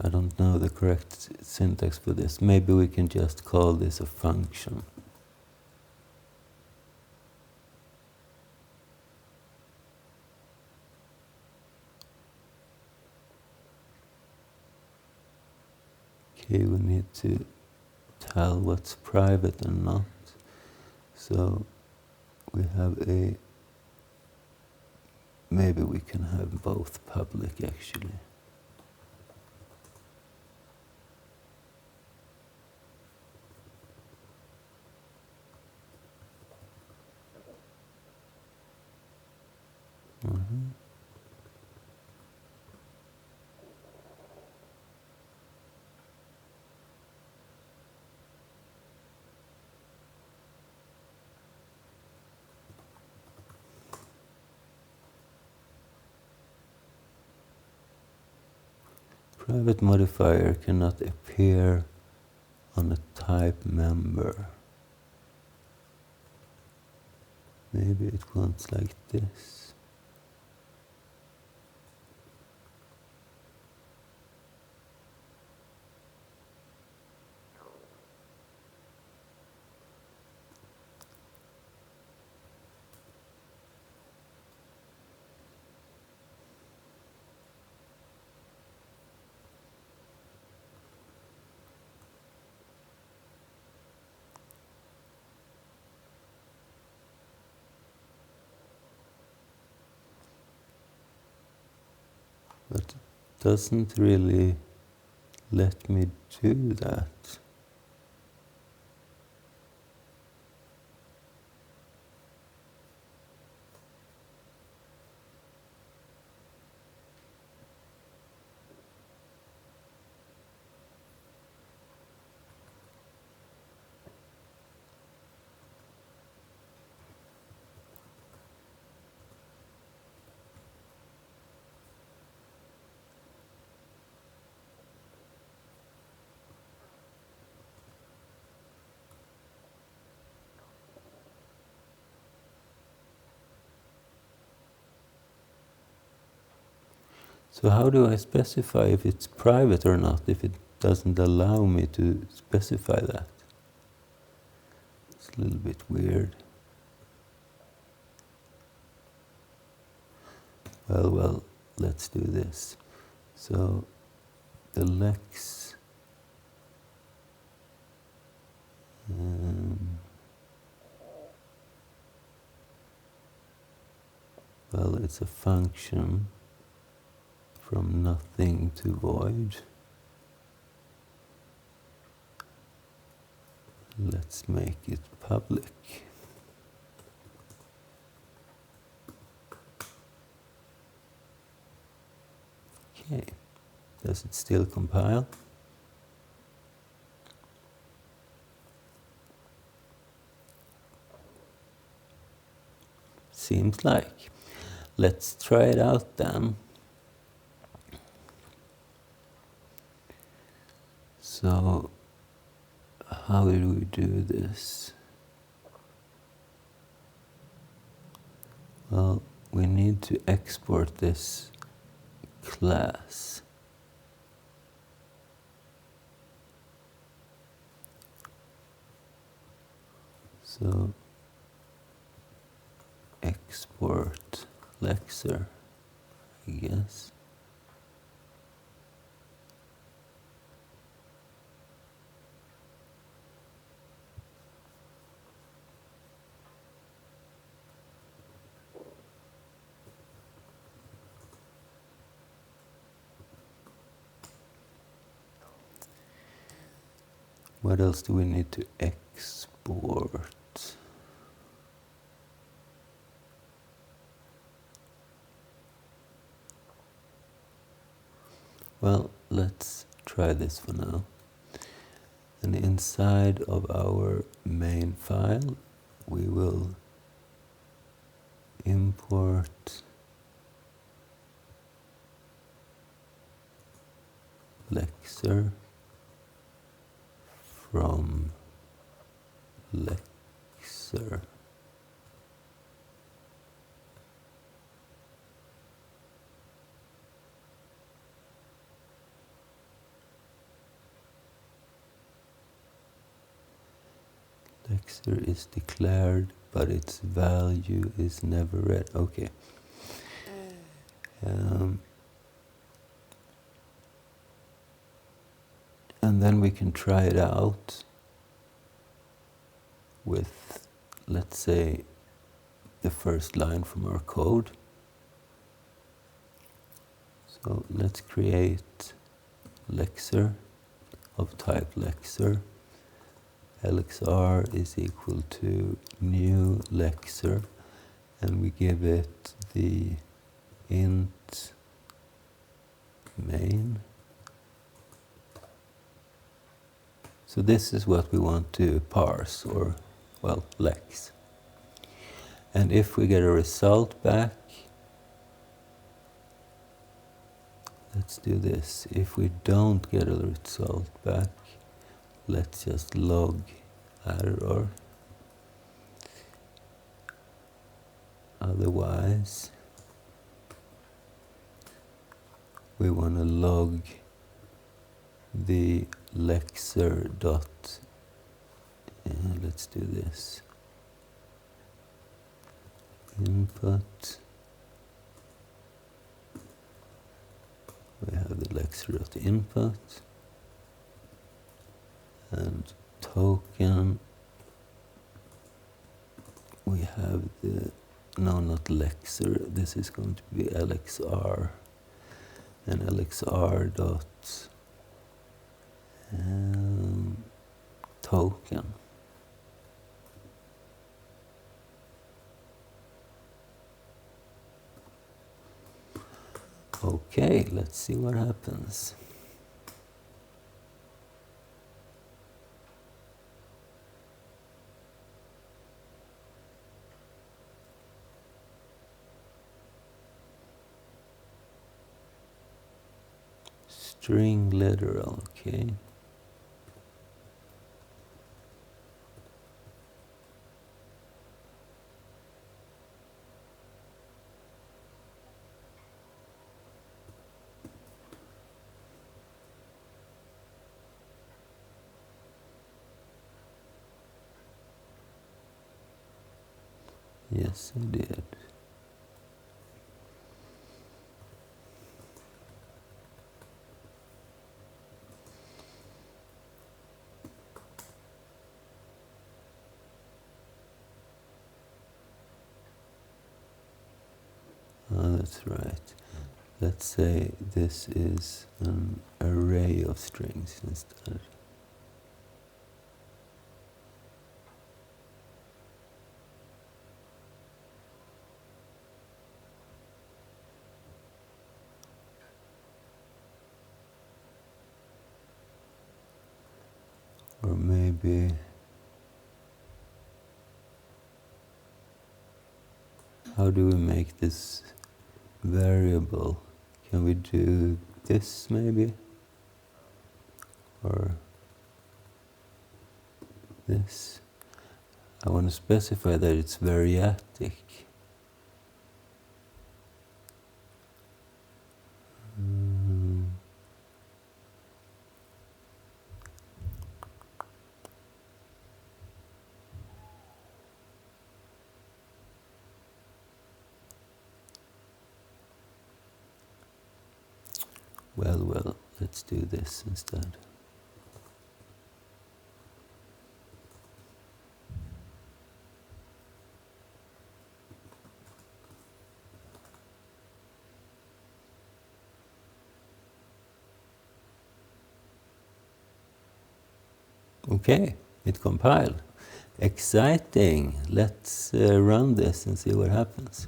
Speaker 1: I don't know the correct syntax for this. Maybe we can just call this a function. Okay, we need to tell what's private and not. So we have maybe we can have both public actually. Private modifier cannot appear on a type member. Maybe it wants like this. But it doesn't really let me do that. So how do I specify if it's private or not, if it doesn't allow me to specify that? It's a little bit weird. Well, let's do this. So the lex Well, it's a function from nothing to void. Let's make it public. Okay, does it still compile? Seems like. Let's try it out then. So, how do we do this? Well, we need to export this class. So, export lexer, I guess. What else do we need to export? Well, let's try this for now. And inside of our main file, we will import lexer from lexer. Lexer is declared, but its value is never read. Okay. And then we can try it out with, let's say, the first line from our code. So let's create lexer of type lexer. lxr is equal to new lexer, and we give it the int main. So this is what we want to parse, or, well, lex. And if we get a result back, let's do this. If we don't get a result back, let's just log error. Otherwise, we want to log the lexer dot, let's do this, input. We have the lexer dot input, and token, we have the, no, not lexer, this is going to be lxr, and lxr dot token. Okay, let's see what happens. String literal, okay. Yes, I did. Oh, that's right. Let's say this is an array of strings instead. Or maybe, how do we make this variable? Can we do this maybe? Or this? I want to specify that it's variatic. Well, let's do this instead. Okay, it compiled. Exciting. Let's run this and see what happens.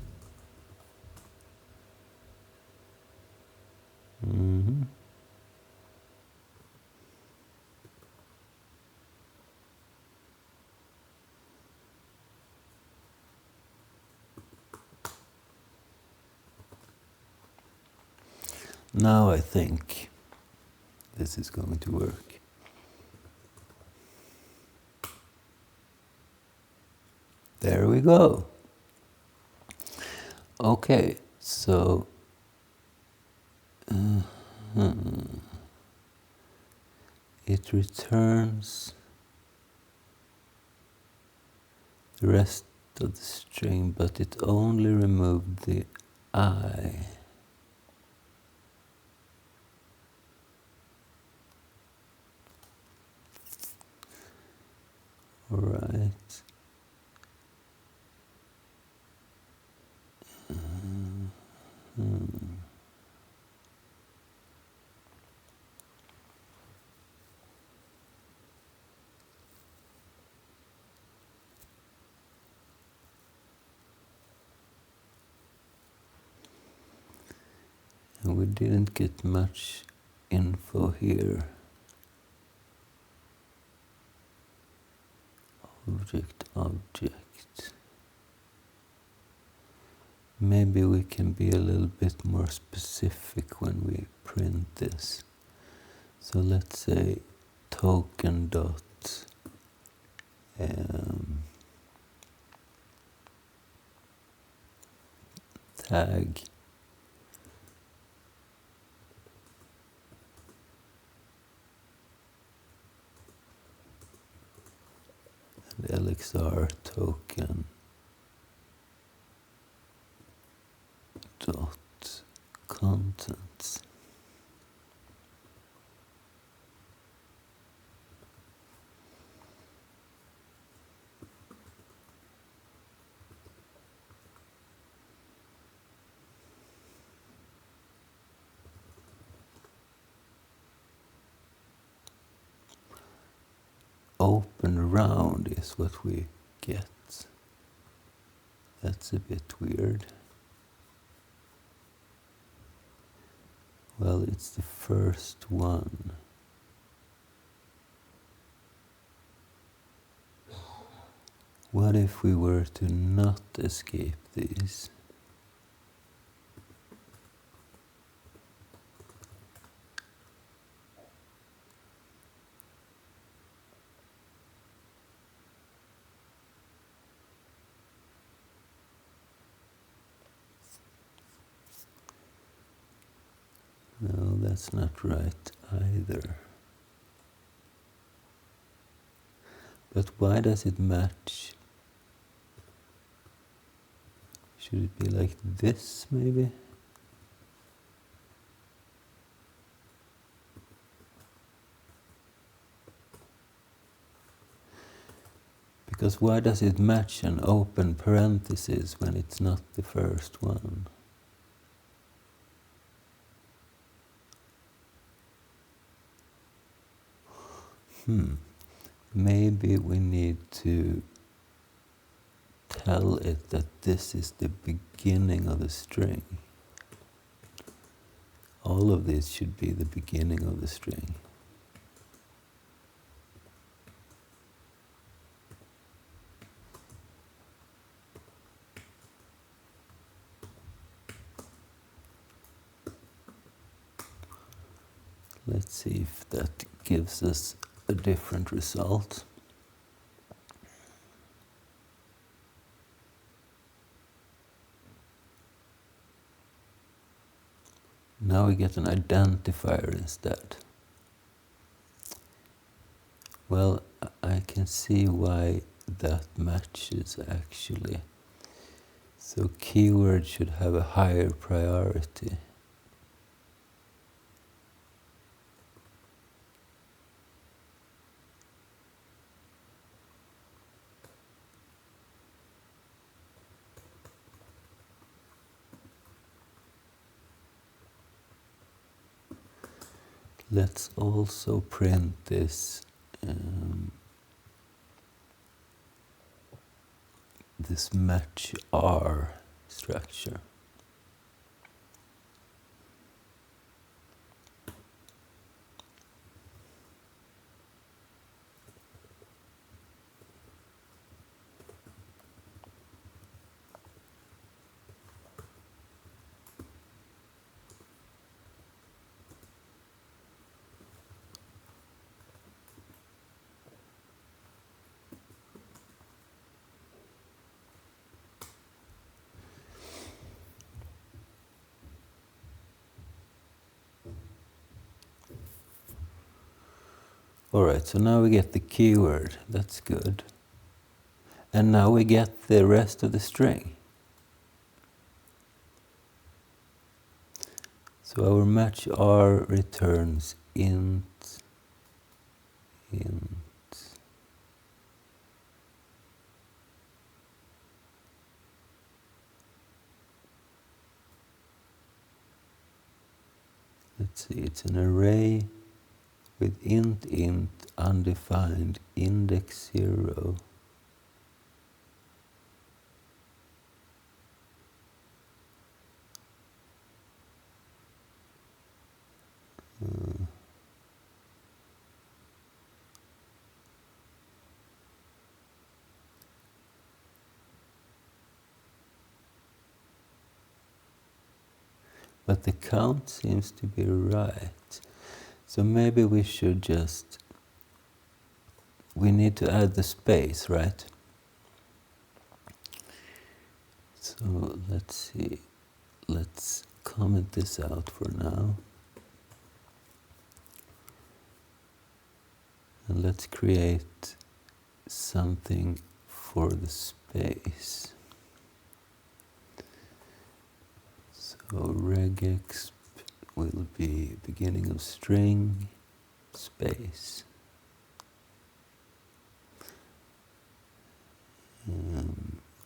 Speaker 1: Now I think this is going to work. There we go. Okay, so it returns the rest of the string, but it only removed the I. All right. And we didn't get much info here. Object. Maybe we can be a little bit more specific when we print this. So let's say token dot tag and lxr token dot contents. Open round is what we get. That's a bit weird. Well, it's the first one. What if we were to not escape these? No, that's not right either. But why does it match? Should it be like this, maybe? Because why does it match an open parenthesis when it's not the first one? Maybe we need to tell it that this is the beginning of the string. All of this should be the beginning of the string. Let's see if that gives us a different result. Now we get an identifier instead. Well, I can see why that matches actually. So keyword should have a higher priority. Let's also print this this match R structure. Alright, so now we get the keyword, that's good. And now we get the rest of the string. So our match R returns int. Let's see, it's an array with int undefined index 0. But the count seems to be right. So maybe we should we need to add the space, right? So let's see, let's comment this out for now. And let's create something for the space. So regex will be beginning of string, space.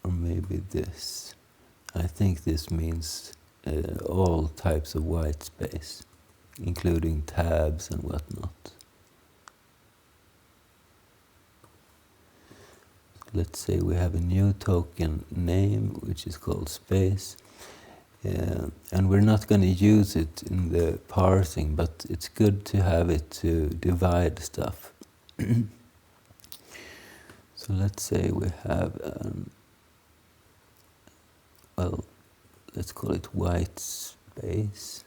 Speaker 1: Or maybe this. I think this means all types of white space, including tabs and whatnot. Let's say we have a new token name, which is called space. And we're not going to use it in the parsing, but it's good to have it to divide stuff. So let's say we have, well, let's call it white space.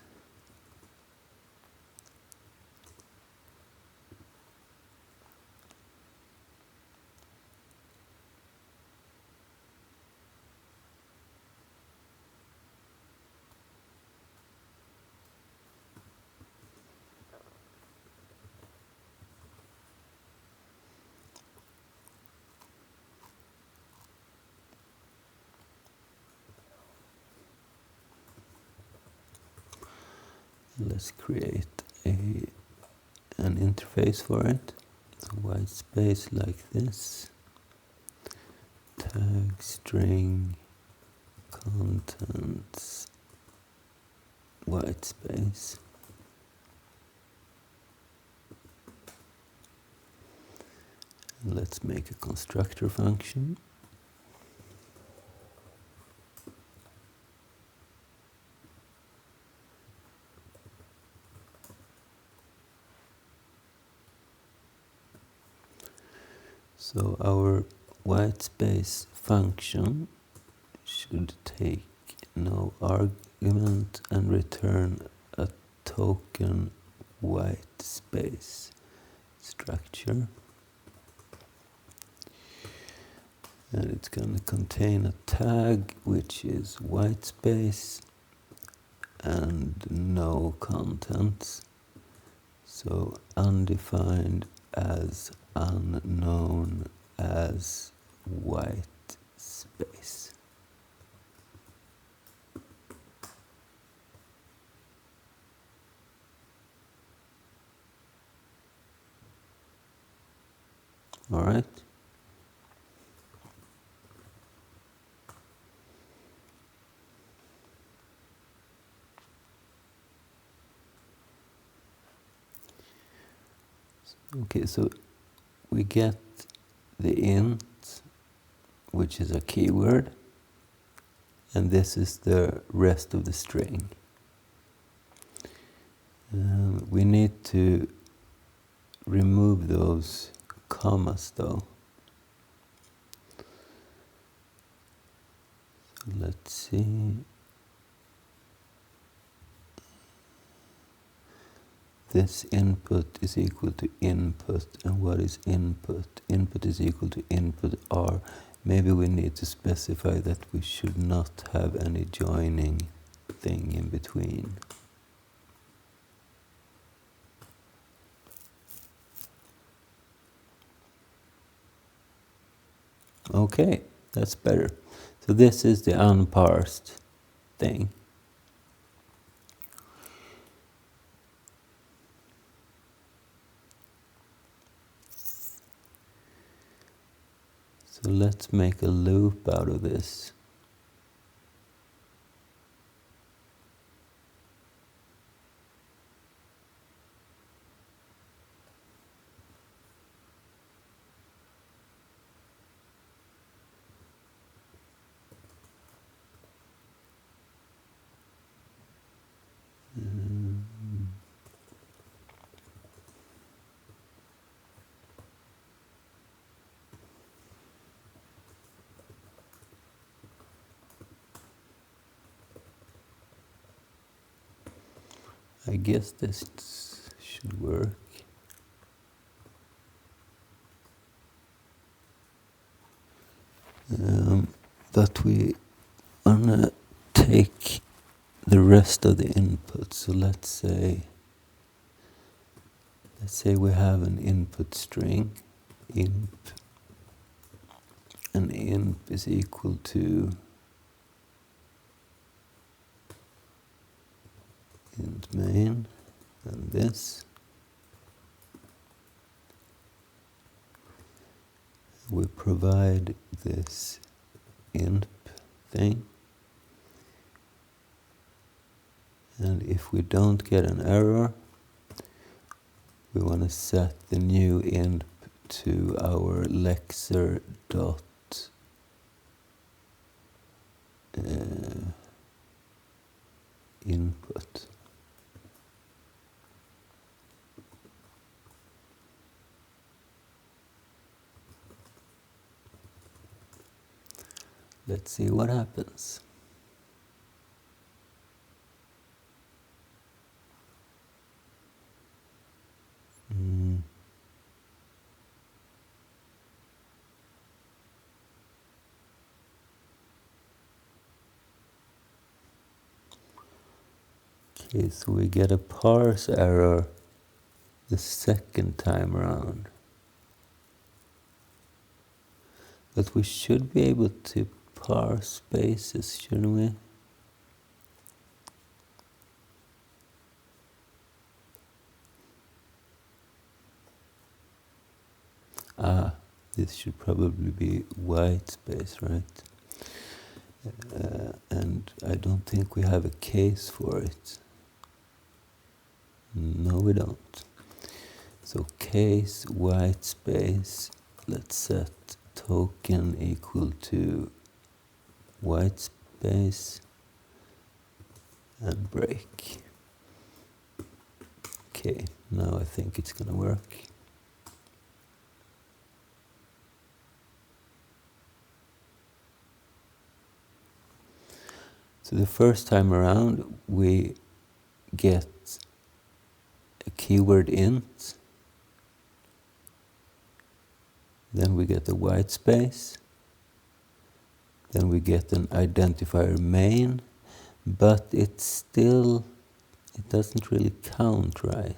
Speaker 1: Let's create an interface for it. So white space like this. Tag string contents white space. Let's make a constructor function. So our whitespace function should take no argument and return a token whitespace structure. And it's going to contain a tag which is whitespace and no contents. So undefined as unknown as white space. All right. Okay, so we get the int, which is a keyword, and this is the rest of the string. We need to remove those commas though. So let's see. This input is equal to input, and what is input? Input is equal to input r. Maybe we need to specify that we should not have any joining thing in between. Okay, that's better. So this is the unparsed thing. So let's make a loop out of this. I guess this should work. But we wanna take the rest of the input. So let's say we have an input string, imp, and imp is equal to int main, and this. We provide this imp thing, and if we don't get an error, we want to set the new imp to our lexer dot input. Let's see what happens. Okay, so we get a parse error the second time around. But we should be able to parse spaces, shouldn't we? This should probably be white space, right? And I don't think we have a case for it. No, we don't. So case white space let's set token equal to white space and break. Okay, now I think it's gonna work. So the first time around we get a keyword int, then we get the white space, then we get an identifier main, but it doesn't really count right.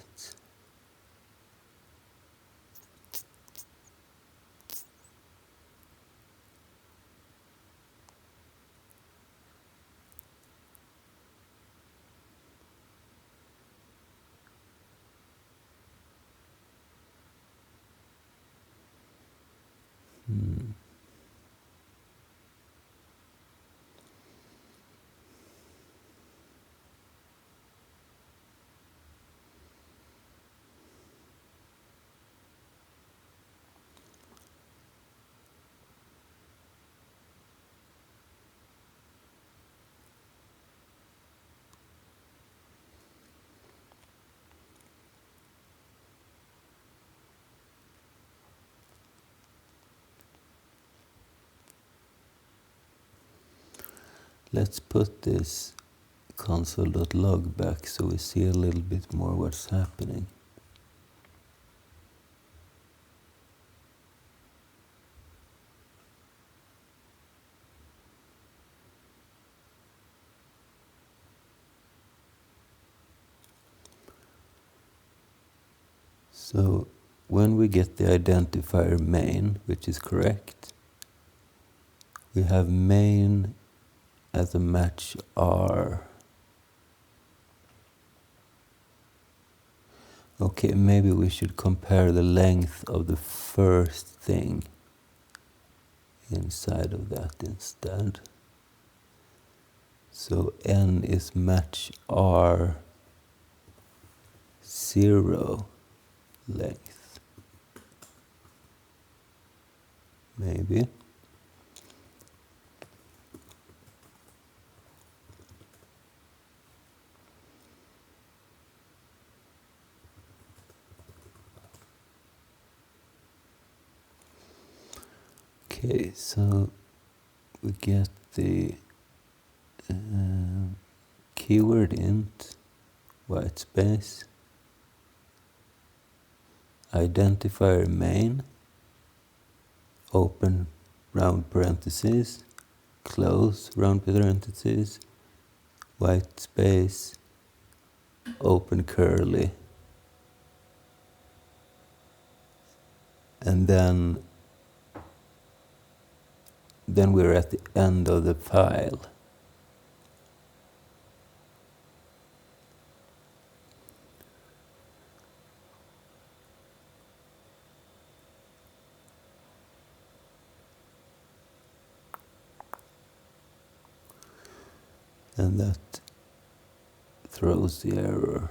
Speaker 1: Let's put this console.log back so we see a little bit more what's happening. So when we get the identifier main, which is correct, we have main as a match R. Okay, maybe we should compare the length of the first thing inside of that instead. So n is match R 0 length. Maybe. Okay, so we get the keyword int, white space, identifier main, open round parentheses, close round parentheses, white space, open curly, and then we're at the end of the file. And that throws the error.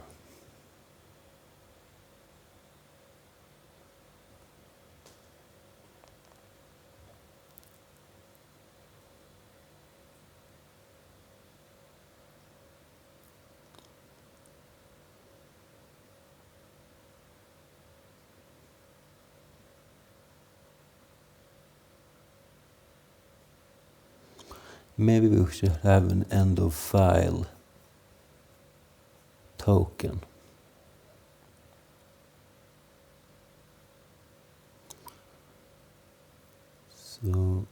Speaker 1: Maybe we should have an end of file token. So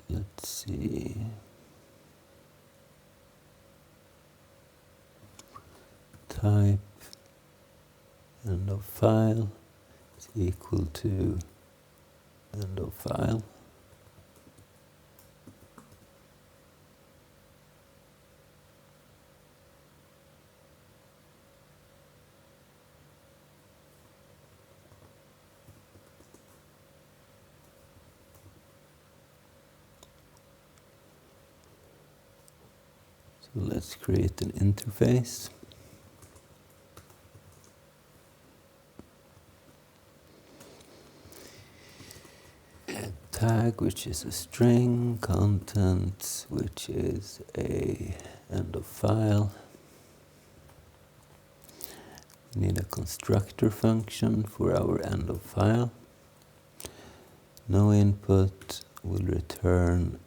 Speaker 1: let's see. Type end of file is equal to end of file. So let's create an interface. tag, which is a string, contents, which is a end of file. We need a constructor function for our end of file. No input will return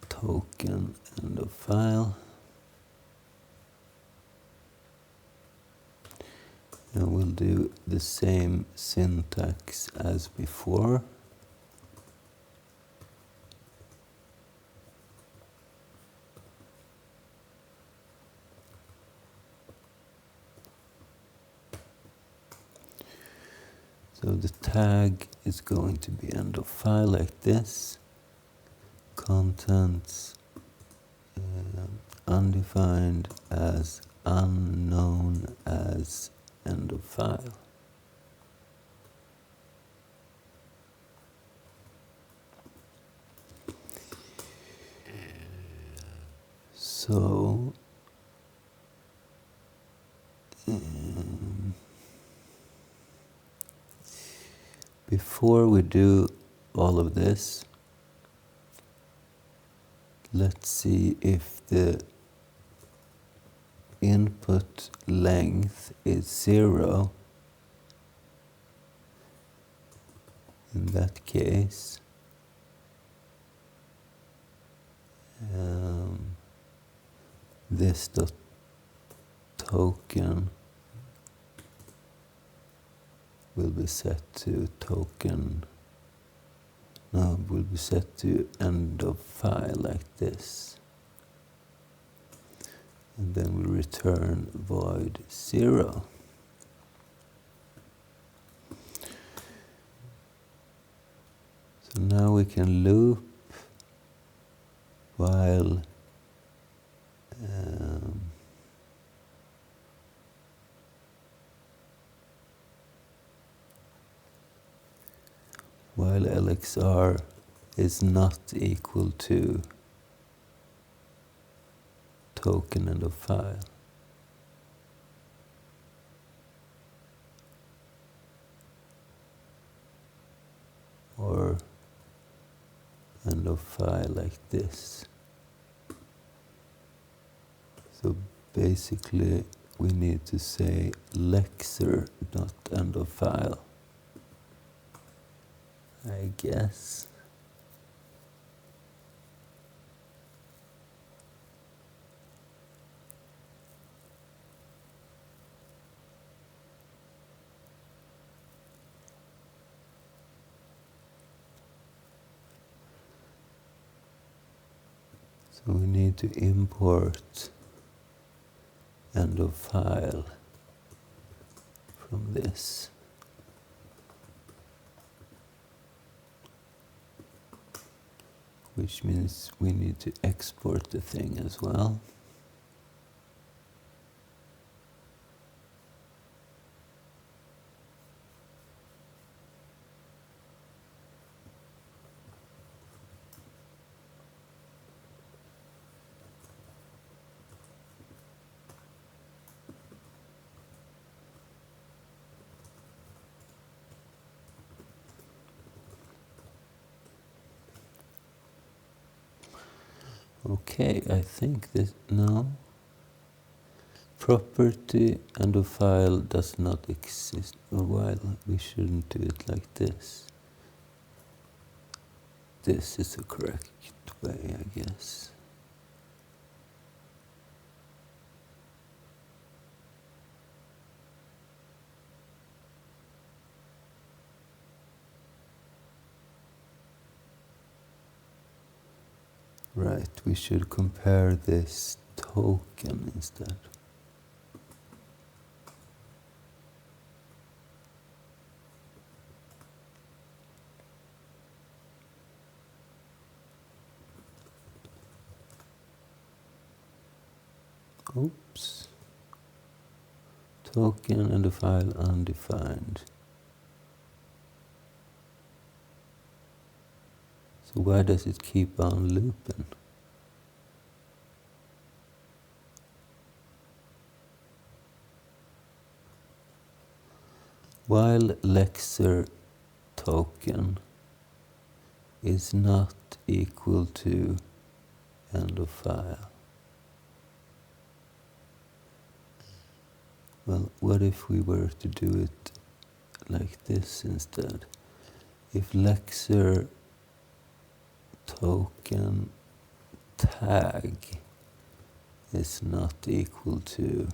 Speaker 1: token end of file. And we'll do the same syntax as before. So the tag is going to be end of file like this. Contents undefined as unknown as end of file. So before we do all of this, let's see if the input length is 0. In that case, this dot token will be set to token, no, will be set to end of file like this. And then we return void 0. So now we can loop while lxr is not equal to token end of file. Or end of file like this. So basically we need to say lexer dot end of file, I guess. So we need to import end of file from this. Which means we need to export the thing as well. Okay, I think this, no. Property end of file does not exist. Oh, well, we shouldn't do it like this. This is the correct way, I guess. Right, we should compare this token instead. Oops. Token and the file undefined. So why does it keep on looping? While lexer token is not equal to end of file. Well, what if we were to do it like this instead? If lexer token tag is not equal to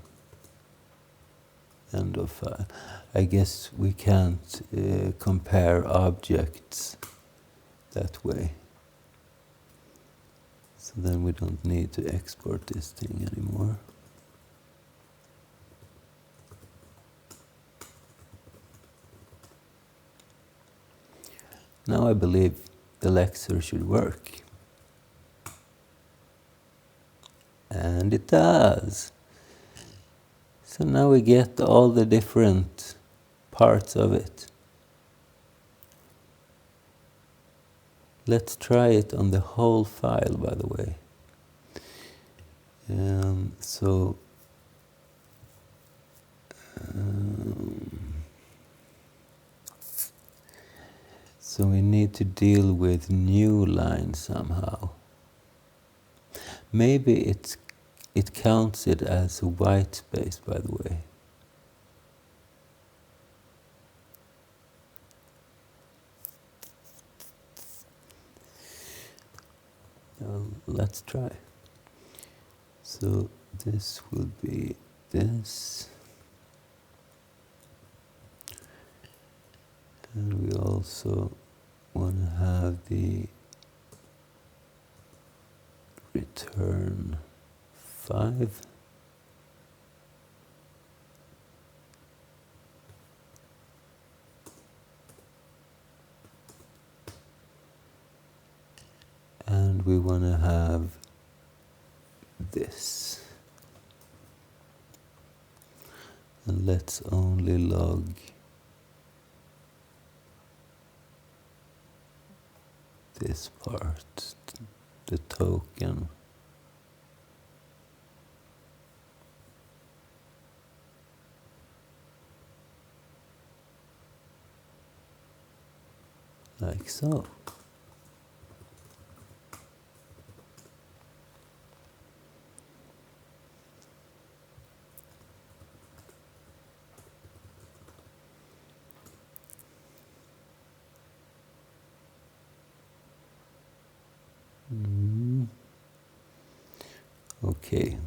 Speaker 1: end of file, I guess we can't compare objects that way. So then we don't need to export this thing anymore. Now I believe the lexer should work. And it does. So now we get all the different parts of it. Let's try it on the whole file, by the way. So we need to deal with new lines somehow. Maybe it counts it as a white space, by the way. Let's try. So this will be this. And we also want to have the return 5. And we want to have this. And let's only log this part, the token. Like so. Okay.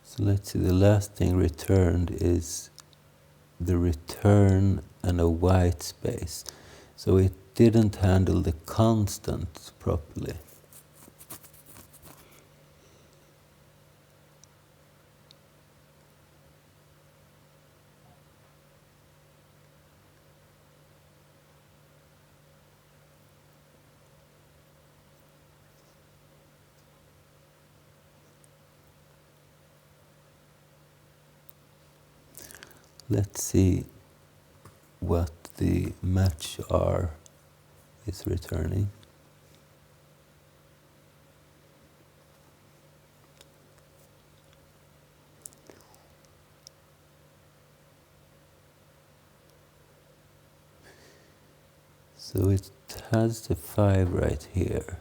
Speaker 1: So let's see, the last thing returned is the return and a white space. So it didn't handle the constant properly. Let's see what the match R is returning. So it has the 5 right here.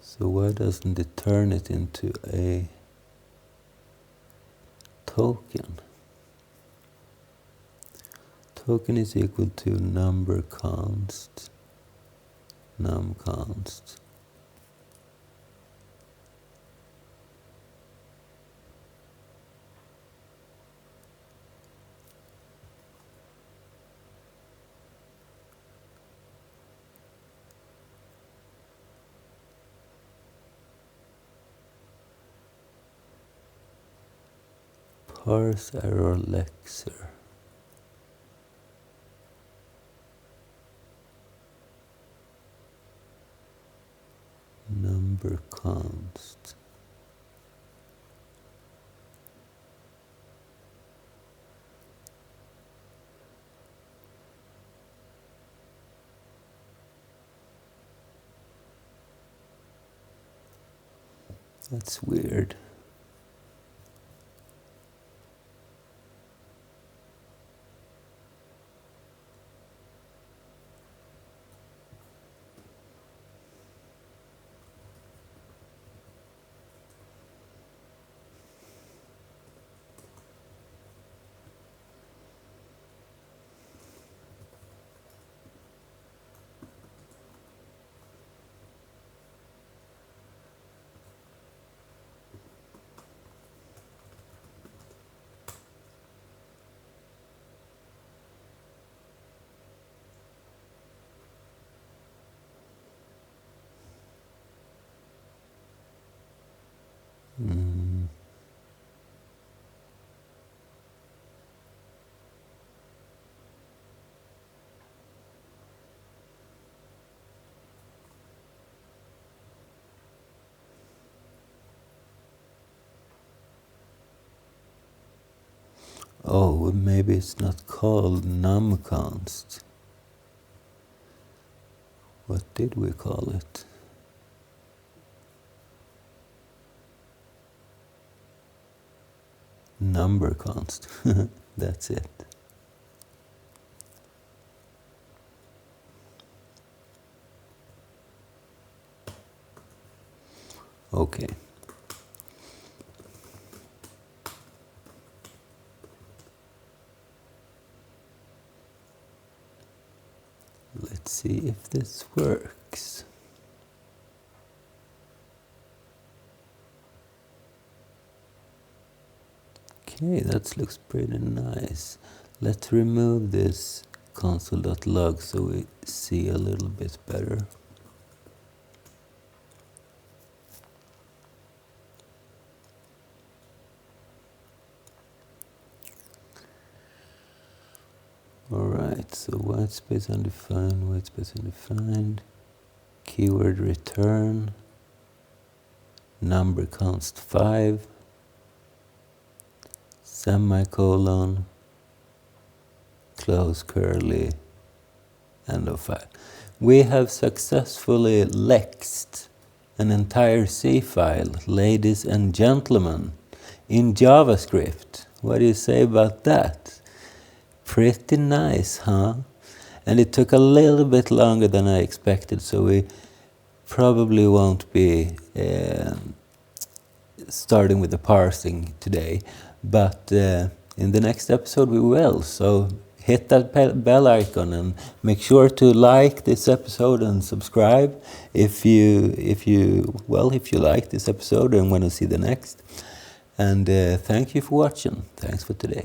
Speaker 1: So why doesn't it turn it into a token? Token is equal to number const, num const. Parse error lexer. number const. That's weird. Mm. Oh, maybe it's not called numconst. What did we call it? Number const. That's it. Okay. Let's see if this works. Okay, that looks pretty nice. Let's remove this console.log so we see a little bit better. Alright, so white space undefined, keyword return, number const 5, semicolon, close curly, end of file. We have successfully lexed an entire C file, ladies and gentlemen, in JavaScript. What do you say about that? Pretty nice, huh? And it took a little bit longer than I expected, so we probably won't be starting with the parsing today, but in the next episode we will. So hit that bell icon and make sure to like this episode and subscribe if you like this episode and want to see the next. And thank you for watching. Thanks for today.